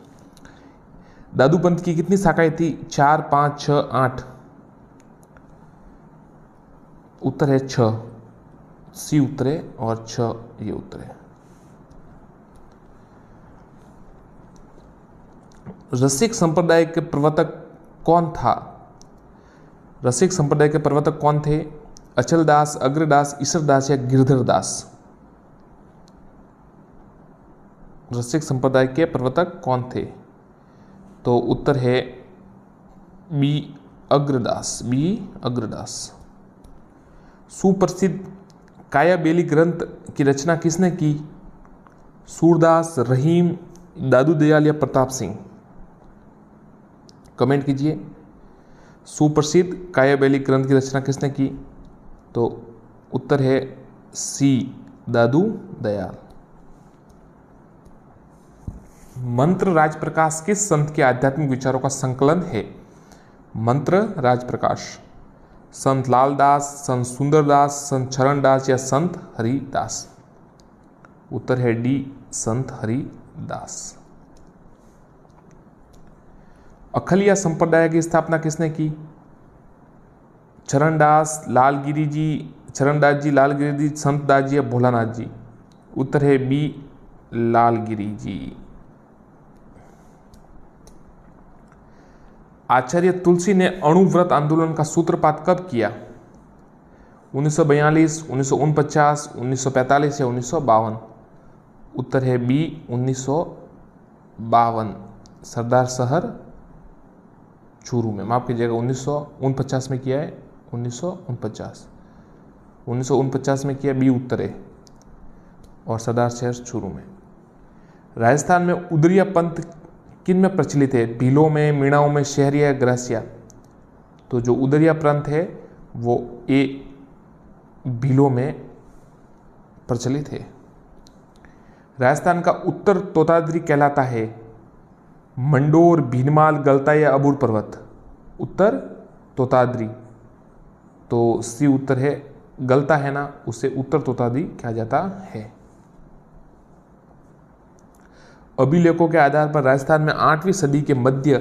दादू पंथ की कितनी शाखाएं थी? 4, 5, 6, 8? उत्तर है 6, सी उत्तर है और 6 ये उत्तर है। रसिक संप्रदाय के प्रवर्तक कौन था? रसिक संप्रदाय के प्रवर्तक कौन थे? अचलदास, अग्रदास, ईश्वरदास या गिरधरदास? रसिक संप्रदाय के प्रवर्तक कौन थे? तो उत्तर है बी, अग्रदास। बी, अग्रदास। सुप्रसिद्ध कायाबेली ग्रंथ की रचना किसने की? सूरदास, रहीम, दादू दयाल या प्रताप सिंह? कमेंट कीजिए। सुप्रसिद्ध कायाबेली ग्रंथ की रचना किसने की? तो उत्तर है सी, दादू दयाल। मंत्र राजप्रकाश किस संत के आध्यात्मिक विचारों का संकलन है? मंत्र राजप्रकाश संत लालदास, संत सुंदरदास, संत चरणदास या संत हरिदास? उत्तर है डी, संत हरिदास। अखलिया संप्रदाय की स्थापना किसने की? चरणदास, लालगिरी जी, चरणदास जी, लालगिरी जी, संतदास जी या भोलानाथ जी? उत्तर है बी, लालगिरी जी। आचार्य तुलसी ने अणुव्रत आंदोलन का सूत्रपात कब किया? 1942, 1949, 1945 या 1952? उत्तर है बी, 1952। सरदार शहर चूरू में, माफ कीजिएगा 1949 में किया है। 1949 में किया, बी उत्तर है, और सरदार शहर चूरू में। राजस्थान में उदरिया पंथ किन में प्रचलित है? भीलों में, मीणाओं में, शहरिया या ग्रासिया? तो जो उदरिया पंथ है वो ए, भीलों में प्रचलित है। राजस्थान का उत्तर तोताद्री कहलाता है। मंडोर, भीनमाल, गलता या अबूर पर्वत? उत्तर तोताद्री। तो सी उत्तर है, गलता है ना, उसे उत्तर तोताद्री कहा जाता है। अभिलेखों के आधार पर राजस्थान में 8वीं सदी के मध्य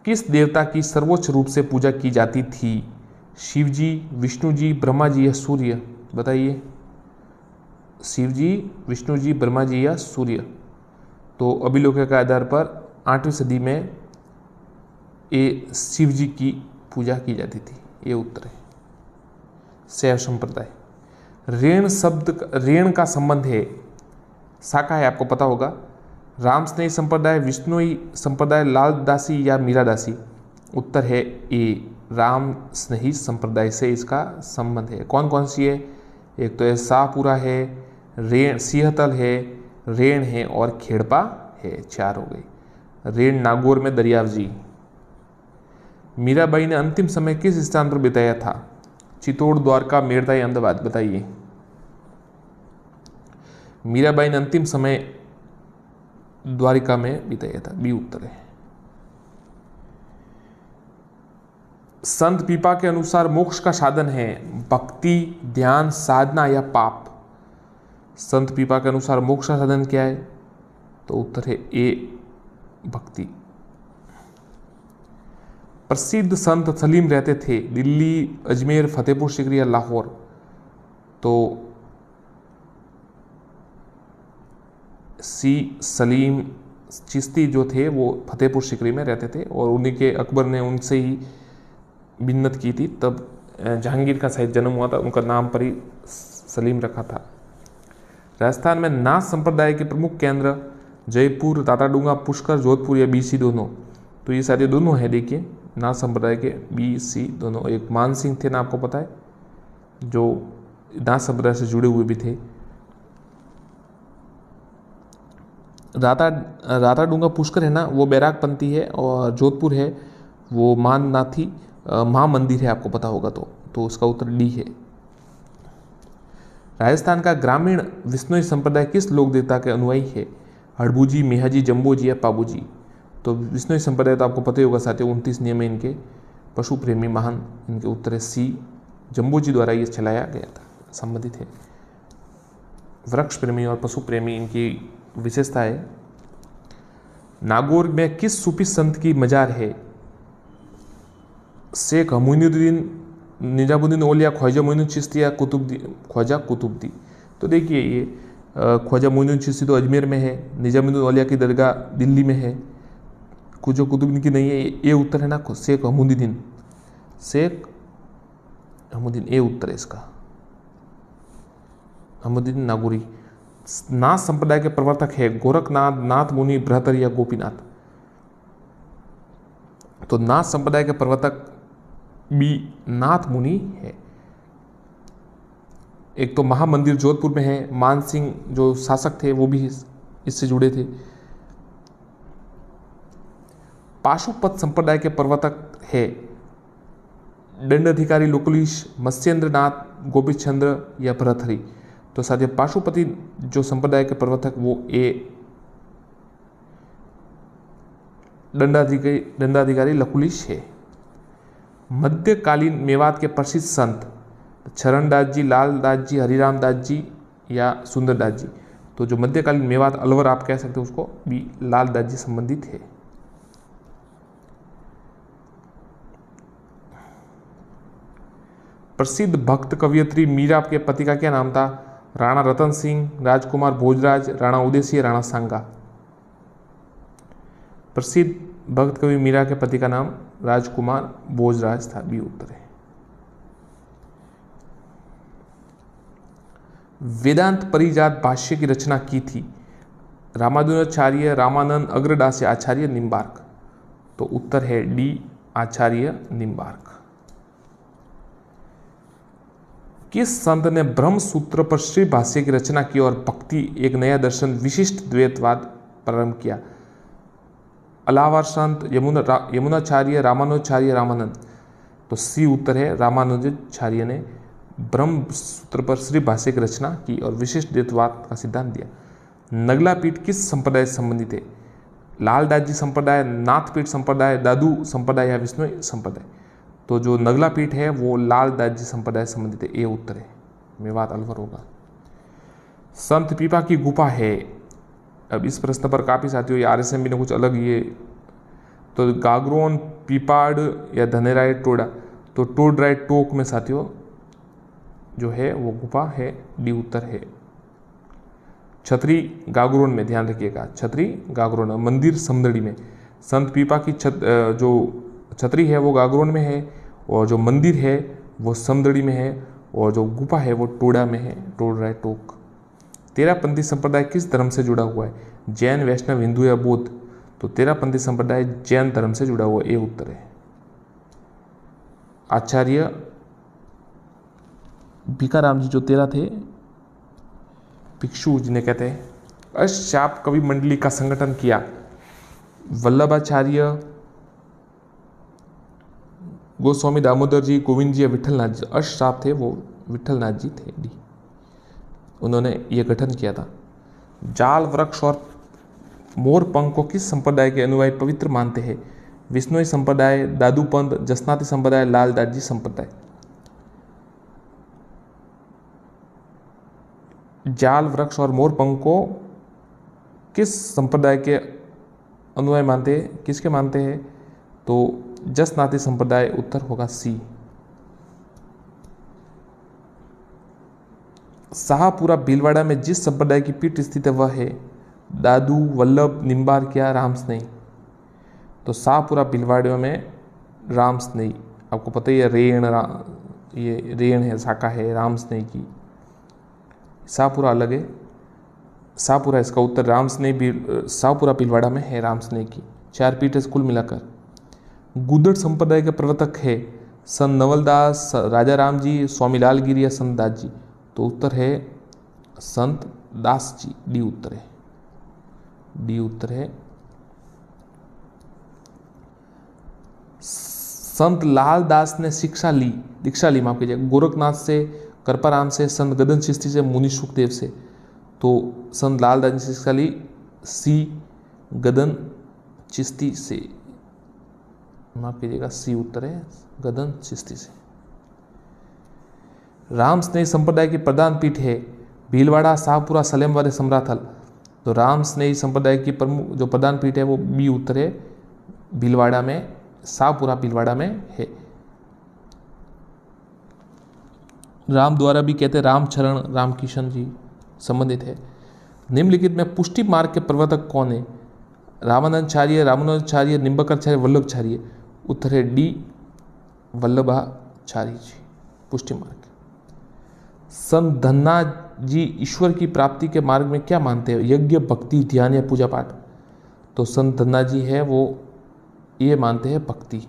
किस देवता की सर्वोच्च रूप से पूजा की जाती थी? शिव जी, विष्णु जी, ब्रह्मा जी या सूर्य? बताइए। शिव जी, विष्णु जी, ब्रह्मा जी या सूर्य? तो अभिलेखों के आधार पर 8वीं सदी में ये शिव जी की पूजा की जाती थी, ये उत्तर है। शैव संप्रदाय। रेण शब्द, रेण का संबंध है, शाखा है, आपको पता होगा। रामस्नेही संप्रदाय, विष्णुई संप्रदाय, लालदासी या मीरादासी? उत्तर है ए, रामस्नेही संप्रदाय से इसका संबंध है। कौन कौन सी है? एक तो है शाहपुरा है, रेण सिंहतल है, रेण है और खेड़पा है। 4 हो गई। रेण नागौर में दरियाव जी। मीराबाई ने अंतिम समय किस स्थान पर बिताया था? चित्तौड़, द्वारका, मेरठा या अहमदाबाद? बताइए। मीराबाई ने अंतिम समय द्वारिका में बिताया था, बी उत्तर है। संत पीपा के अनुसार मोक्ष का साधन है भक्ति, ध्यान, साधना या पाप? संत पीपा के अनुसार मोक्ष का साधन क्या है? तो उत्तर है ए, भक्ति। प्रसिद्ध संत सलीम रहते थे दिल्ली, अजमेर, फतेहपुर सीकरी या लाहौर? तो सी, सलीम चिश्ती जो थे वो फतेहपुर सिकरी में रहते थे और उन्हीं के अकबर ने उनसे ही मिन्नत की थी, तब जहांगीर का शायद जन्म हुआ था, उनका नाम पर ही सलीम रखा था। राजस्थान में नाथ संप्रदाय के प्रमुख केंद्र जयपुर, ताताडूंगा, पुष्कर, जोधपुर या BC दोनों। तो ये सारे दोनों है, देखिए नाथ संप्रदाय के BC दोनों। एक मान सिंह थे ना, आपको पता है, जो नाथ संप्रदाय से जुड़े हुए भी थे। राताडूंगा पुष्कर है ना, वो बैरागपंथी है, और जोधपुर है वो माननाथी महामंदिर है, आपको पता होगा तो उसका उत्तर D है। राजस्थान का ग्रामीण विश्नोई संप्रदाय किस लोक देवता के अनुयायी है? हड़बूजी, मेहाजी, जम्बोजी या पाबूजी। तो विश्नोई संप्रदाय तो आपको पता ही होगा साथियों, 29 नियम है इनके, पशु प्रेमी महान, इनके उत्तर है C। जम्बोजी द्वारा ये चलाया गया था, संबंधित है। वृक्ष प्रेमी और पशु प्रेमी इनकी विशेषता है। नागौर में किस सूफी संत की मजार है? शेख मोइनुद्दीन, निजामुद्दीन औलिया, ख्वाजा मोइनुद्दीन चिश्ती या ख्वाजा कुतुबदी। तो देखिए ये ख्वाजा मोइनुद्दीन चिश्ती तो अजमेर में है, निजामुद्दीन औलिया की दरगाह दिल्ली में है, ख्वाजा कुतुबदी की नहीं है, ये उत्तर है ना शेख हमूदुद्दीन, शेख हमूदुद्दीन, ये उत्तर है इसका, हमूदुद्दीन नागौरी। नाथ संप्रदाय के प्रवर्तक है गोरखनाथ, नाथ मुनि, बृहत्तर या गोपीनाथ। तो नाथ संप्रदाय के प्रवर्तक B नाथ मुनि है। एक तो महामंदिर जोधपुर में है, मान सिंह जो शासक थे वो भी इससे जुड़े थे। पाशुपत संप्रदाय के प्रवर्तक है दंडाधिकारी लकुलिश, मत्स्येंद्र नाथ, गोपी चंद्र या भरथरी। तो साथियों पाशुपति जो संप्रदाय के प्रवर्तक वो A दंडाधिकारी लकुलिश है। मध्यकालीन मेवात के प्रसिद्ध संत चरणदास जी, लालदास जी, हरिराम दास जी या सुंदरदास जी। तो जो मध्यकालीन मेवात अलवर आप कह सकते हो उसको भी लालदास जी संबंधित है। प्रसिद्ध भक्त कवियत्री मीरा के पति का क्या नाम था? राणा रतन सिंह, राजकुमार भोजराज, राणा उदयसिंह, राणा सांगा। प्रसिद्ध भक्त कवि मीरा के पति का नाम राजकुमार भोजराज था, B उत्तर है। वेदांत परिजात भाष्य की रचना की थी रामानुजाचार्य, रामानंद, अग्रदास या आचार्य निम्बार्क। तो उत्तर है D आचार्य निम्बार्क। किस संत ने ब्रह्म सूत्र पर श्री भाष्य की रचना की और भक्ति एक नया दर्शन विशिष्ट द्वैतवाद प्रारंभ किया? अलाहाबाद संत, यमुनाचार्य, रामानुजाचार्य, रामानंद। तो C उत्तर है, रामानुजाचार्य ने ब्रह्म सूत्र पर श्री भाष्य की रचना की और विशिष्ट द्वैतवाद का सिद्धांत दिया। नगला पीठ किस संप्रदाय से संबंधित है? लालदास जी संप्रदाय, नाथपीठ संप्रदाय, दादू संप्रदाय या विष्णु संप्रदाय। तो जो नगला पीठ है वो लालदास जी संप्रदाय से संबंधित है, ये उत्तर है, मेवात अलवर होगा। संत पीपा की गुफा है। अब इस प्रश्न पर काफ़ी साथियों ये RSMB ने कुछ अलग ये, तो गागरोन, पीपाड़ या धनेराय टोडा। तो टोडराय टोक में साथियों जो है वो गुफा है, D उत्तर है। छतरी गागरोन में, ध्यान रखिएगा, छतरी गागरोन। मंदिर समदड़ी में। संत पीपा की जो छतरी है वो गागरोन में है और जो मंदिर है वो समदड़ी में है और जो गुफा है वो टोडा में है, टोडराय टोक। तेरापंथी संप्रदाय किस धर्म से जुड़ा हुआ है? जैन, वैष्णव, हिंदू या बौद्ध। तो तेरापंथी संप्रदाय जैन धर्म से जुड़ा हुआ, ये उत्तर है। आचार्य भिकाराम जी जो तेरा थे, भिक्षु जिन्हें कहते हैं। अष्टचाप कवि मंडली का संगठन किया वल्लभाचार्य, गोस्वामी दामोदर जी, गोविंद जी या विठलनाथ जी। अष्टचाप थे वो विठलनाथ जी थे, D। उन्होंने ये गठन किया था। जाल वृक्ष और मोरपंख को किस संप्रदाय के अनुयायी पवित्र मानते हैं? विष्णुई संप्रदाय, दादूपंथ, जसनाती संप्रदाय, लालदास जी संप्रदाय। जाल वृक्ष और मोरपंख को किस संप्रदाय के अनुयायी मानते हैं? किसके मानते हैं? तो जसनाती संप्रदाय, उत्तर होगा C। शाहपुरा भीलवाड़ा में जिस संप्रदाय की पीठ स्थित है वह है दादू, वल्लभ, निम्बार क्या, राम स्नेही। तो शाहपुरा भीलवाड़े में राम स्नेही, आपको पता ही है ये रेण है, शाखा है राम स्नेही की। शाहपुरा अलग है, शाहपुरा इसका उत्तर, राम स्नेही भी शाहपुरा भीलवाड़ा में है राम स्नेही की। 4 पीठ है कुल मिलाकर। गुदड़ संप्रदाय के प्रवर्तक है संत नवलदास, राजा राम जी, स्वामी लालगिरी या संत दास जी। तो उत्तर है संत दास जी, डी उत्तर है, डी उत्तर है। संत लाल दास ने दीक्षा ली माफ कीजिए, गोरखनाथ से, कृपाराम से, संत गदन चिश्ती से, मुनि सुखदेव से। तो संत लाल दास ने शिक्षा ली सी गदन चिश्ती से, माफ कीजिएगा, सी उत्तर है, गदन चिश्ती से। राम स्नेही संप्रदाय की प्रधान पीठ है भीलवाड़ा, शाहपुरा, सलेमवाद, समराथल। तो राम स्नेही संप्रदाय की प्रमुख जो प्रधान पीठ है वो बी उत्तर है, भीलवाड़ा में, शाहपुरा भीलवाड़ा में है। राम द्वारा भी कहते हैं रामचरण, रामकिशन जी संबंधित है। निम्नलिखित में पुष्टि मार्ग के प्रवर्तक कौन है? रामानंदाचार्य, रामानुजाचार्य, निम्बकाचार्य, वल्लभाचार्य। उत्तर है डी वल्लभाचार्य जी, पुष्टि मार्ग। संत धन्ना जी ईश्वर की प्राप्ति के मार्ग में क्या मानते हैं? यज्ञ, भक्ति, ध्यान या पूजा पाठ। तो संत धन्ना जी है वो ये मानते हैं भक्ति।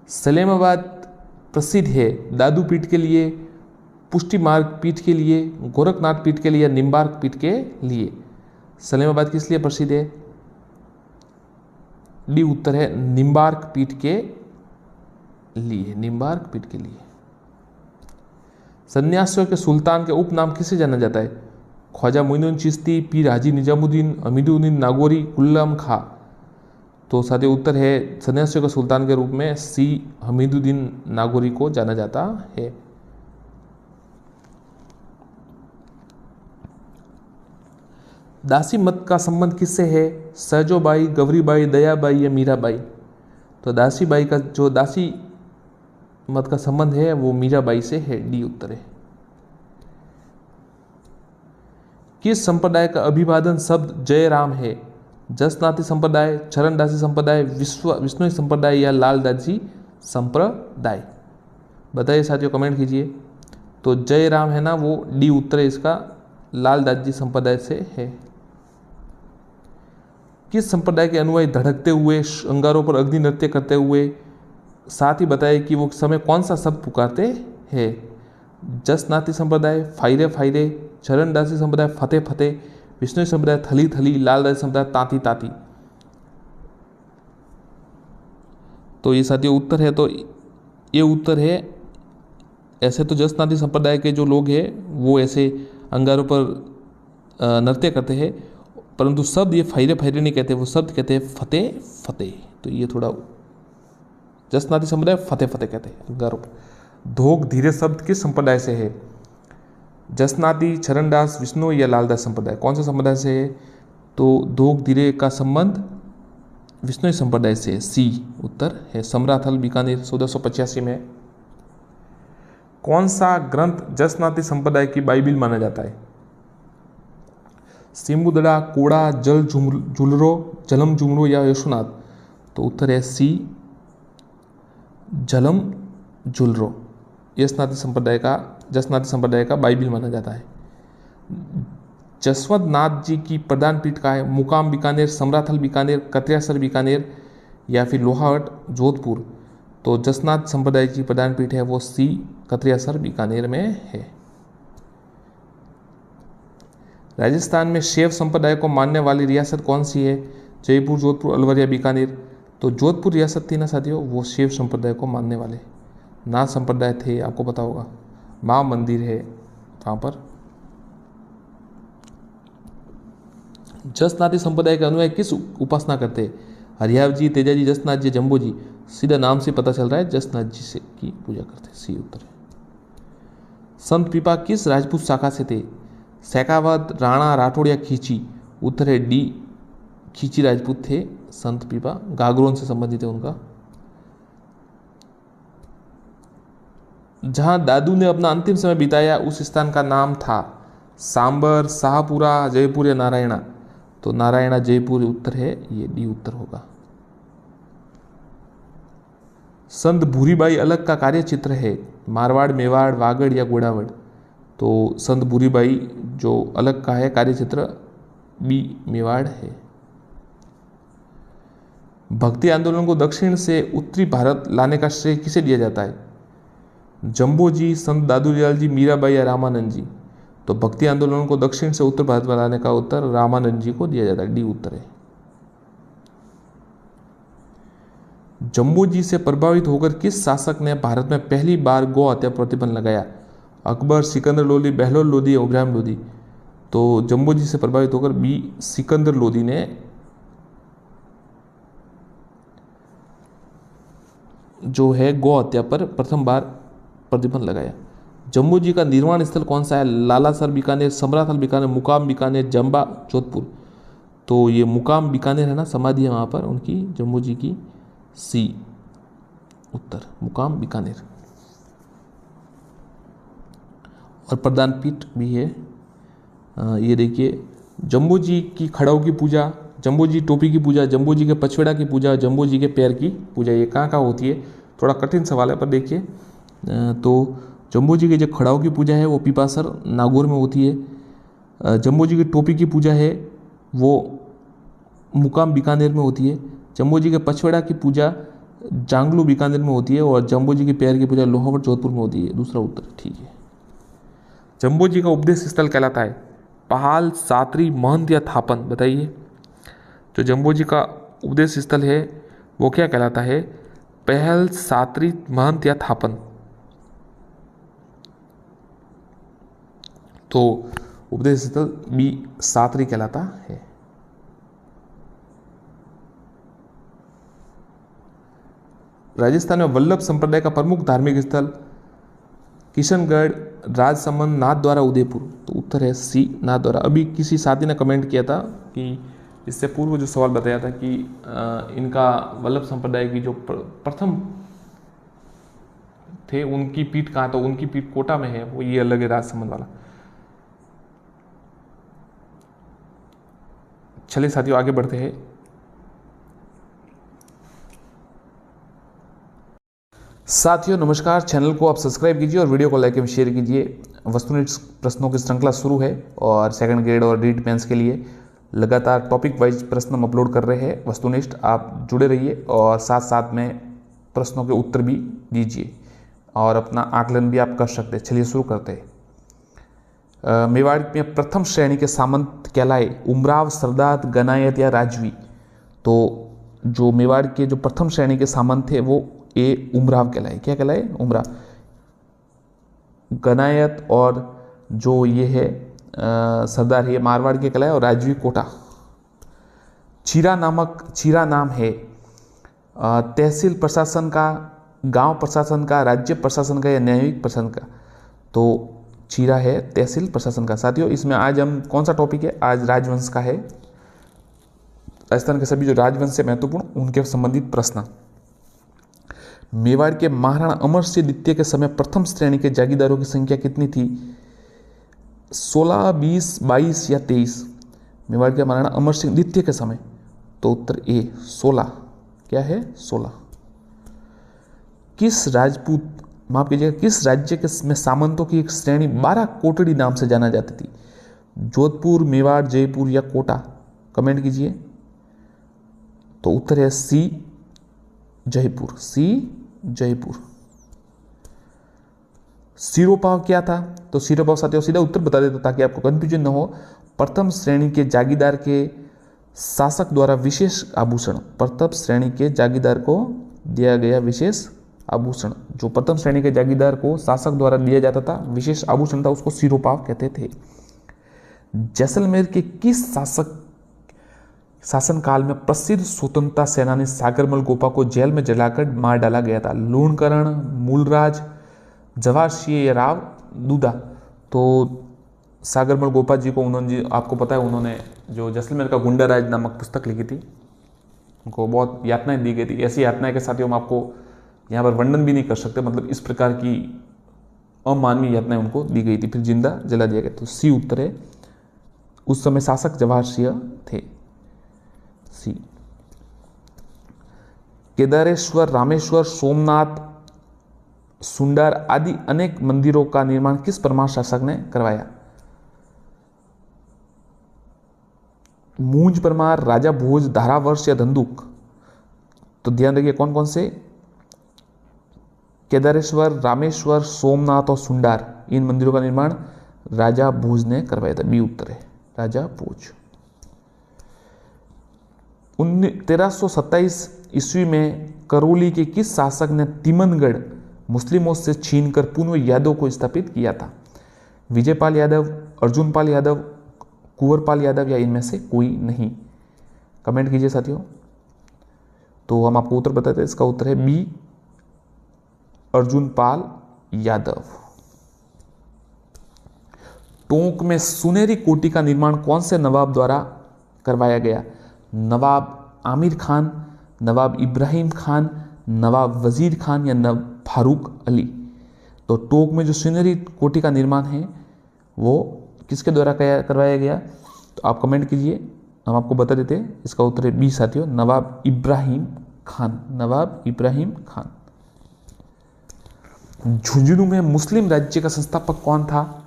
सलेमाबाद प्रसिद्ध है दादू पीठ के लिए, पुष्टि मार्ग पीठ के लिए, गोरखनाथ पीठ के लिए या निम्बार्क पीठ के लिए। सलेमाबाद किस लिए प्रसिद्ध है? डी उत्तर है, निम्बार्क पीठ के लिए, निम्बार्क पीठ के लिए। सन्यासियों के सुल्तान के उपनाम किसे जाना जाता है? ख्वाजा मोइनुद्दीन चिश्ती, पीर हाजी निजामुद्दीन, हमीदुद्दीन नागौरी, गुलाम खां। तो साथी उत्तर है सन्यासियों के सुल्तान के रूप में सी हमीदुद्दीन नागौरी को जाना जाता है। दासी मत का संबंध किससे है? सहजोबाई, गौरीबाई, दयाबाई या मीराबाई। तो दासीबाई का जो दासी मत का संबंध है वो मीराबाई से है, डी उत्तर है। किस संप्रदाय का अभिवादन शब्द जय राम है? जसनाती संप्रदाय, चरणदासी संप्रदाय, विष्णु संप्रदाय या लालदासी संप्रदाय। बताइए साथियों, कमेंट कीजिए। तो जय राम है ना, वो डी उत्तर है इसका, लालदास जी संप्रदाय से है। किस संप्रदाय के अनुयायी धड़कते हुए, अंगारों पर अग्नि नृत्य करते हुए, साथ ही बताए कि वो समय कौन सा शब्द पुकारते हैं? जसनाती संप्रदाय, फायरे फायरे, चरणदासी संप्रदाय, फतेह फतेह, विष्णु संप्रदाय थली थली, लालदासी संप्रदाय ताती ताती। तो ये साथियों उत्तर है, तो ये उत्तर है। ऐसे तो जसनाती संप्रदाय के जो लोग हैं वो ऐसे अंगारों पर नृत्य करते हैं, परंतु शब्द ये फायरे फायरे नहीं कहते, वो शब्द कहते हैं फतेह फतेह। तो ये थोड़ा जसनाती संप्रदाय फतेह फतेह कहते हैं अंगारों पर। धोक धीरे शब्द किस संप्रदाय से है? जसनाती, चरणदास, विष्णु या लालदास संप्रदाय। कौन सा संप्रदाय से है? तो धोक धीरे का संबंध विष्णु संप्रदाय से, सी उत्तर है। समराथल बीकानेर 1485 में। कौन सा ग्रंथ जसनाती संप्रदाय की बाइबिल माना जाता है? सिम्बुदड़ा, कोड़ा, जलम झुमरो या यशुनाथ। तो उत्तर है सी झलम झुलरो, जसनाती संप्रदाय का बाइबिल माना जाता है। जसवंत नाथ जी की प्रधान पीठ का है? मुकाम बीकानेर, समराथल बीकानेर, कत्रियासर बीकानेर या फिर लोहावट जोधपुर। तो जसनाथ संप्रदाय की प्रधान पीठ है वो सी कत्रियासर बीकानेर में है। राजस्थान में शैव संप्रदाय को मानने वाली रियासत कौन सी है? जयपुर, जोधपुर, अलवर या बीकानेर। तो जोधपुर रियासत थी ना साथियों, वो शैव संप्रदाय को मानने वाले। नाथ संप्रदाय थे, आपको पता होगा, माँ मंदिर है वहाँ पर। जसनाती संप्रदाय के अनुयायी किस उपासना करते हैं? हरियाव जी, तेजा जी, जसनाथ जी, जम्बो जी। सीधा नाम से पता चल रहा है जसनाथ जी से की पूजा करते हैं, सी उत्तर है। संत पीपा किस राजपूत शाखा से थे? सैकावत, राणा, राठौड़ या खींची। उत्तर है डी खींची राजपूत थे संत पीपा, गागरोन से संबंधित है उनका। जहां दादू ने अपना अंतिम समय बिताया उस स्थान का नाम था? सांबर, शाहपुरा, जयपुर या नारायणा? तो नारायणा जयपुर उत्तर है, ये डी उत्तर होगा। संत भूरीबाई अलग का कार्यक्षेत्र है मारवाड़, मेवाड़, वागड़ या गोड़ावड़? तो संत भूरीबाई जो अलग का है कार्यक्षेत्र बी मेवाड़ है। भक्ति आंदोलन को दक्षिण से उत्तरी भारत लाने का श्रेय किसे दिया जाता है? जम्बो जी, संत दादूलाल जी, मीराबाई या रामानंद जी? तो भक्ति आंदोलन को दक्षिण से उत्तर भारत में लाने का उत्तर रामानंद जी को दिया जाता है, डी उत्तर है। जम्बो जी से प्रभावित होकर किस शासक ने भारत में पहली बार गौ हत्या प्रतिबंध लगाया? अकबर, सिकंदर लोदी, बहलोल लोदी, इब्राहिम लोदी? तो जम्बो जी से प्रभावित होकर बी सिकंदर लोदी ने जो है गौ हत्या पर प्रथम बार प्रतिबंध लगाया। जम्बू जी का निर्वाण स्थल कौन सा है? लालासर बीकानेर, समराथल बीकानेर, मुकाम बीकानेर, जंबा जोधपुर? तो ये मुकाम बीकानेर है ना, समाधि है वहाँ पर उनकी, जम्बू जी की, सी उत्तर मुकाम बीकानेर। और प्रदान पीठ भी है, ये देखिए, जम्बू जी की खड़ाऊ की पूजा, जम्बू जी टोपी की पूजा, जम्बू जी के पछवेड़ा की पूजा, जम्बू जी के पैर की पूजा, ये कहाँ होती है? थोड़ा कठिन सवाल है पर देखिए। तो जम्बू जी की जो खड़ाऊ की पूजा है वो पीपासर नागौर में होती है। जम्बू जी की टोपी की पूजा है वो मुकाम बीकानेर में होती है। जम्बू जी के पछवेड़ा की पूजा जांगलू बीकानेर में होती है। और जम्बू जी के पैर की पूजा लोहावट जोधपुर में होती है, दूसरा उत्तर ठीक है। जम्बू जी का उपदेश स्थल कहलाता है पहाल, सातरी, महंत या थापन? बताइए। जो जम्बू जी का उपदेश स्थल है वो क्या कहलाता है? पहल, सातरी, महंत या थापन? तो उपदेश स्थल बी सातरी कहलाता है। राजस्थान में वल्लभ संप्रदाय का प्रमुख धार्मिक स्थल किशनगढ़, राजसमंद, नाथद्वारा, उदयपुर? तो उत्तर है सी नाथद्वारा। अभी किसी साथी ने कमेंट किया था कि इससे पूर्व जो सवाल बताया था कि इनका वल्लभ संप्रदाय की जो प्रथम थे उनकी पीठ कहाँ? तो उनकी पीठ कोटा में है, वो ये अलग है राजसमंद वाला। चलिए साथियों आगे बढ़ते हैं। साथियों नमस्कार, चैनल को आप सब्सक्राइब कीजिए और वीडियो को लाइक एवं शेयर कीजिए। वस्तुनिष्ठ प्रश्नों की श्रृंखला शुरू है और सेकंड ग्रेड और रीट मेंस के लिए लगातार टॉपिक वाइज प्रश्न हम अपलोड कर रहे हैं। वस्तुनिष्ठ आप जुड़े रहिए और साथ साथ में प्रश्नों के उत्तर भी दीजिए और अपना आकलन भी आप कर सकते हैं। चलिए शुरू करते हैं। मेवाड़ में प्रथम श्रेणी के सामंत कहलाए उमराव, सरदार, गनायत या राजवी? तो जो मेवाड़ के जो प्रथम श्रेणी के सामंत थे वो ए उमराव कहलाए। क्या कहलाए? उमराव। गनायत और जो ये है सरदार है मारवाड़ के कहलाए और राजवी कोटा। चीरा नाम है तहसील प्रशासन का, गांव प्रशासन का, राज्य प्रशासन का या न्यायिक प्रशासन का? तो चीरा है तहसील प्रशासन का। साथियों इसमें आज हम कौन सा टॉपिक है? आज राजवंश का है। राजस्थान के सभी जो राजवंश से महत्वपूर्ण उनके संबंधित प्रश्न। मेवाड़ के महाराणा अमर सिंह द्वितीय के समय प्रथम श्रेणी के जागीरदारों की संख्या कितनी थी? 16, 20, 22 या 23? मेवाड़ के महाराणा अमर सिंह द्वितीय के समय, तो उत्तर ए 16। क्या है? 16। किस राज्य के में सामंतों की एक श्रेणी 12 कोटड़ी नाम से जाना जाती थी? जोधपुर, मेवाड़, जयपुर या कोटा? कमेंट कीजिए। तो उत्तर है सी जयपुर, सी जयपुर। सिरोपाव क्या था? तो सिरोपाव साथियों सीधा उत्तर बता देता ताकि आपको कंफ्यूजन न हो। प्रथम श्रेणी के जागीरदार के शासक द्वारा विशेष आभूषण। प्रथम श्रेणी के जागीरदार को दिया गया विशेष आभूषण। जो प्रथम श्रेणी के जागीरदार को शासक द्वारा दिया जाता था विशेष आभूषण था, उसको सिरोपाव कहते थे। जैसलमेर के किस शासनकाल में प्रसिद्ध स्वतंत्रता सेनानी सागरमल गोपा को जेल में जलाकर मार डाला गया था? लूणकरण, मूलराज, जवाहर सिंह या राव दूधा? तो सागरमल गोपा जी को उन्होंने, आपको पता है उन्होंने जो जैसलमेर का गुंडा राज नामक पुस्तक लिखी थी, उनको बहुत यातनाएं दी गई थी। ऐसी यातनाएं के साथ हम आपको यहाँ पर वर्णन भी नहीं कर सकते। मतलब इस प्रकार की अमानवीय यातनाएं उनको दी गई थी, फिर जिंदा जला दिया गया। तो सी उत्तर है। उस समय शासक जवाहर सिंह थे। सी। केदारेश्वर, रामेश्वर, सोमनाथ, सुंडर आदि अनेक मंदिरों का निर्माण किस परमार शासक ने करवाया? मूंज परमार, राजा भोज, धारावर्ष या धंधुक? तो ध्यान रखिए कौन कौन से, केदारेश्वर, रामेश्वर, सोमनाथ और सुंडार, इन मंदिरों का निर्माण राजा भोज ने करवाया था। बी उत्तर है, राजा भोज। 1327 ईस्वी में करौली के किस शासक ने तिमनगढ़ मुस्लिमों से छीनकर पुनः यादव को स्थापित किया था? विजयपाल यादव, अर्जुनपाल यादव, कुंवरपाल यादव या इनमें से कोई नहीं? कमेंट कीजिए साथियों। तो हम आपको उत्तर बताते हैं, इसका उत्तर है बी, अर्जुनपाल यादव। टोंक में सुनहरी कोठी का निर्माण कौन से नवाब द्वारा करवाया गया? नवाब आमिर खान, नवाब इब्राहिम खान, नवाब वजीर खान या नवाब फारूक अली? तो टोंक में जो सुनहरी कोठी का निर्माण है वो किसके द्वारा करवाया गया? तो आप कमेंट कीजिए, हम आपको बता देते हैं। इसका उत्तर है बी साथियों, नवाब इब्राहिम खान। नवाब इब्राहिम खान। झुंझुनू में मुस्लिम राज्य का संस्थापक कौन था?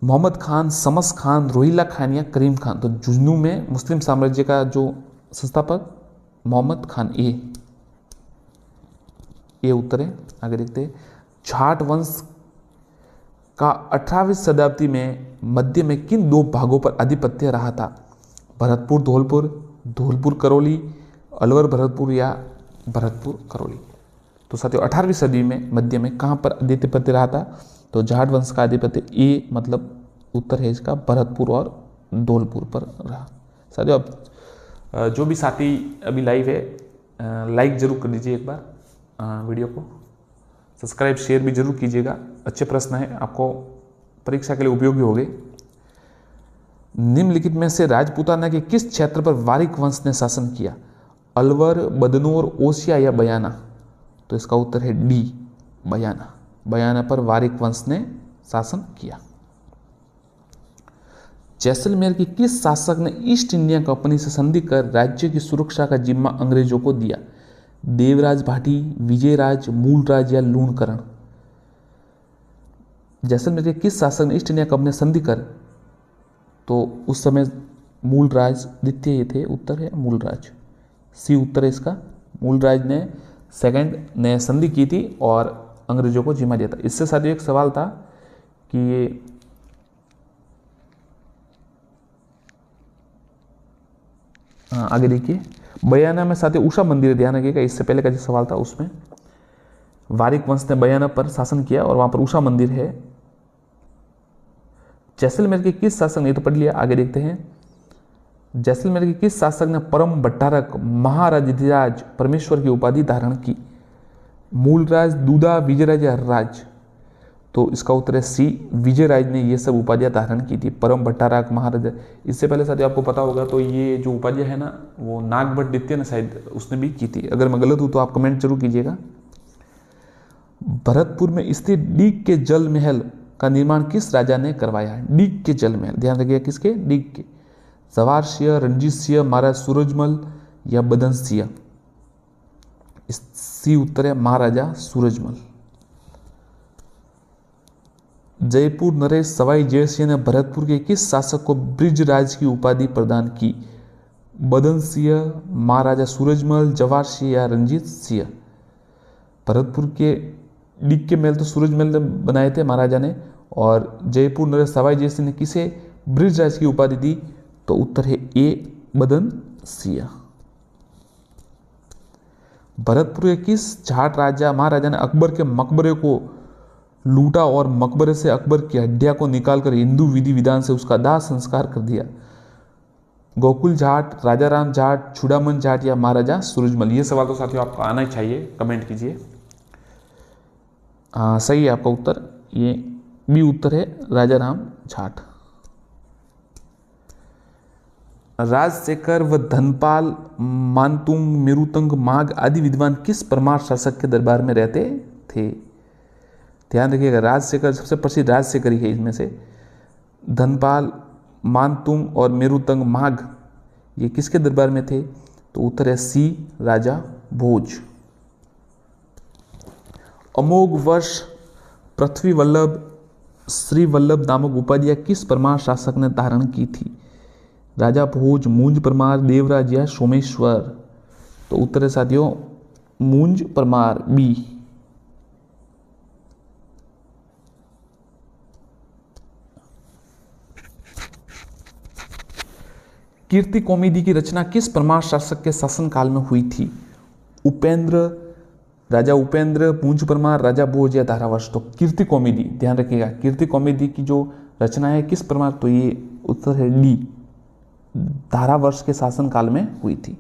मोहम्मद खान, शमस खान, रोहिल्ला खान या करीम खान? तो झुंझुनू में मुस्लिम साम्राज्य का जो संस्थापक मोहम्मद खान। ये उत्तर है। आगे देखते हैं। जाट वंश का 18वीं शताब्दी में मध्य में किन दो भागों पर आधिपत्य रहा था? भरतपुर धौलपुर, धौलपुर करौली, अलवर भरतपुर या भरतपुर करौली? तो साथियों 18वीं सदी में मध्य में कहाँ पर आधिपत्य रहा था? तो जाट वंश का आधिपत्य, ये मतलब उत्तर है इसका, भरतपुर और धौलपुर पर रहा। साथियों अब जो भी साथी अभी लाइव है लाइक जरूर कर दीजिए एक बार वीडियो को, सब्सक्राइब शेयर भी जरूर कीजिएगा। अच्छे प्रश्न है, आपको परीक्षा के लिए उपयोगी होंगे। निम्नलिखित में से राजपूताना के किस क्षेत्र पर वारिक वंश ने शासन किया? अलवर, बदनौर, ओसिया या बयाना? तो इसका उत्तर है डी, बयाना। बयाना पर वारिक वंश ने शासन किया। जैसलमेर की किस शासक ने ईस्ट इंडिया कंपनी से संधि कर राज्य की सुरक्षा का जिम्मा अंग्रेजों को दिया? देवराज भाटी, विजयराज, मूलराज या लूणकरण? जैसलमेर के किस शासक ने ईस्ट इंडिया कंपनी संधि कर, तो उस समय मूलराज द्वितीय ये थे। उत्तर है मूलराज। सी उत्तर है इसका। मूलराज ने सेकंड ने संधि की थी और अंग्रेजों को जिम्मा दिया था। इससे साथियों एक सवाल था कि ये आगे देखिए, बयाना में साथियों उषा मंदिर, ध्यान रखिएगा, इससे पहले का जो सवाल था उसमें वारिक वंश ने बयाना पर शासन किया और वहां पर उषा मंदिर है। जैसलमेर के किस शासक ने, तो पढ़ लिया, आगे देखते हैं। जैसलमेर के किस शासक ने परम भट्टारक महाराजाधिराज परमेश्वर की उपाधि धारण की? मूलराज, दूधा, विजयराज या हर्राज? तो इसका उत्तर है सी, विजयराज ने ये सब उपाधियां धारण की थी, परम भट्टारक, महाराजा। इससे पहले साथियों आपको पता होगा तो ये जो उपाधियां है ना, वो नागभट्ट द्वितीय ने शायद उसने भी की थी। अगर मैं गलत हूं तो आप कमेंट जरूर कीजिएगा। भरतपुर में स्थित डीग के जल महल का निर्माण किस राजा ने करवाया? डीग के जल महल, ध्यान रखिएगा, किसके? डीग के। जवाहर सिंह, रणजीत सिंह, महाराज सूरजमल या बदन सिंह? सी उत्तर है महाराजा सूरजमल। जयपुर नरेश सवाई जयसिंह ने भरतपुर के किस शासक को ब्रिजराज की उपाधि प्रदान की? बदन सिंह, महाराजा सूरजमल, जवाहर सिंह या रणजीत सिंह? भरतपुर के डीग के महल तो सूरजमल ने बनाए थे महाराजा ने, और जयपुर नरेश सवाई जयसिंह ने किसे ब्रिजराज की उपाधि दी? तो उत्तर है ए, बदन सिंह। भरतपुर के किस जाट राजा महाराजा ने अकबर के मकबरे को लूटा और मकबरे से अकबर की हड्डियां को निकालकर हिंदू विधि विधान से उसका दाह संस्कार कर दिया? गोकुल जाट, राजा राम जाट, चूड़ामन जाट या महाराजा सूरजमल? ये सवाल तो साथियों आपको आना ही चाहिए, कमेंट कीजिए। सही है आपका उत्तर, ये बी उत्तर है, राजा राम जाट। राजशेखर व धनपाल, मानतुंग, मेरुतंग, माघ आदि विद्वान किस परमार शासक के दरबार में रहते थे? ध्यान रखिएगा, राजशेखर सबसे प्रसिद्ध राजशेखर ही है इसमें से। धनपाल, मानतुंग और मेरुतंग माघ ये किसके दरबार में थे? तो उत्तर है सी, राजा भोज। अमोघ वर्ष, पृथ्वी वल्लभ, श्री वल्लभ नामक उपाधियां किस परमार शासक ने धारण की थी? राजा भोज, मूंज परमार, देवराज या सोमेश्वर? तो उत्तर है साथियों मूंज परमार, बी। कीर्ति कौमुदी की रचना किस परमार शासक के शासनकाल में हुई थी? उपेंद्र, राजा उपेंद्र, मूंज परमार, राजा भोज या धारावर्ष? तो कीर्ति कौमुदी, ध्यान रखिएगा, कीर्ति कौमुदी की जो रचना है किस परमार? तो ये उत्तर है डी, धारावर्ष के शासनकाल में हुई थी।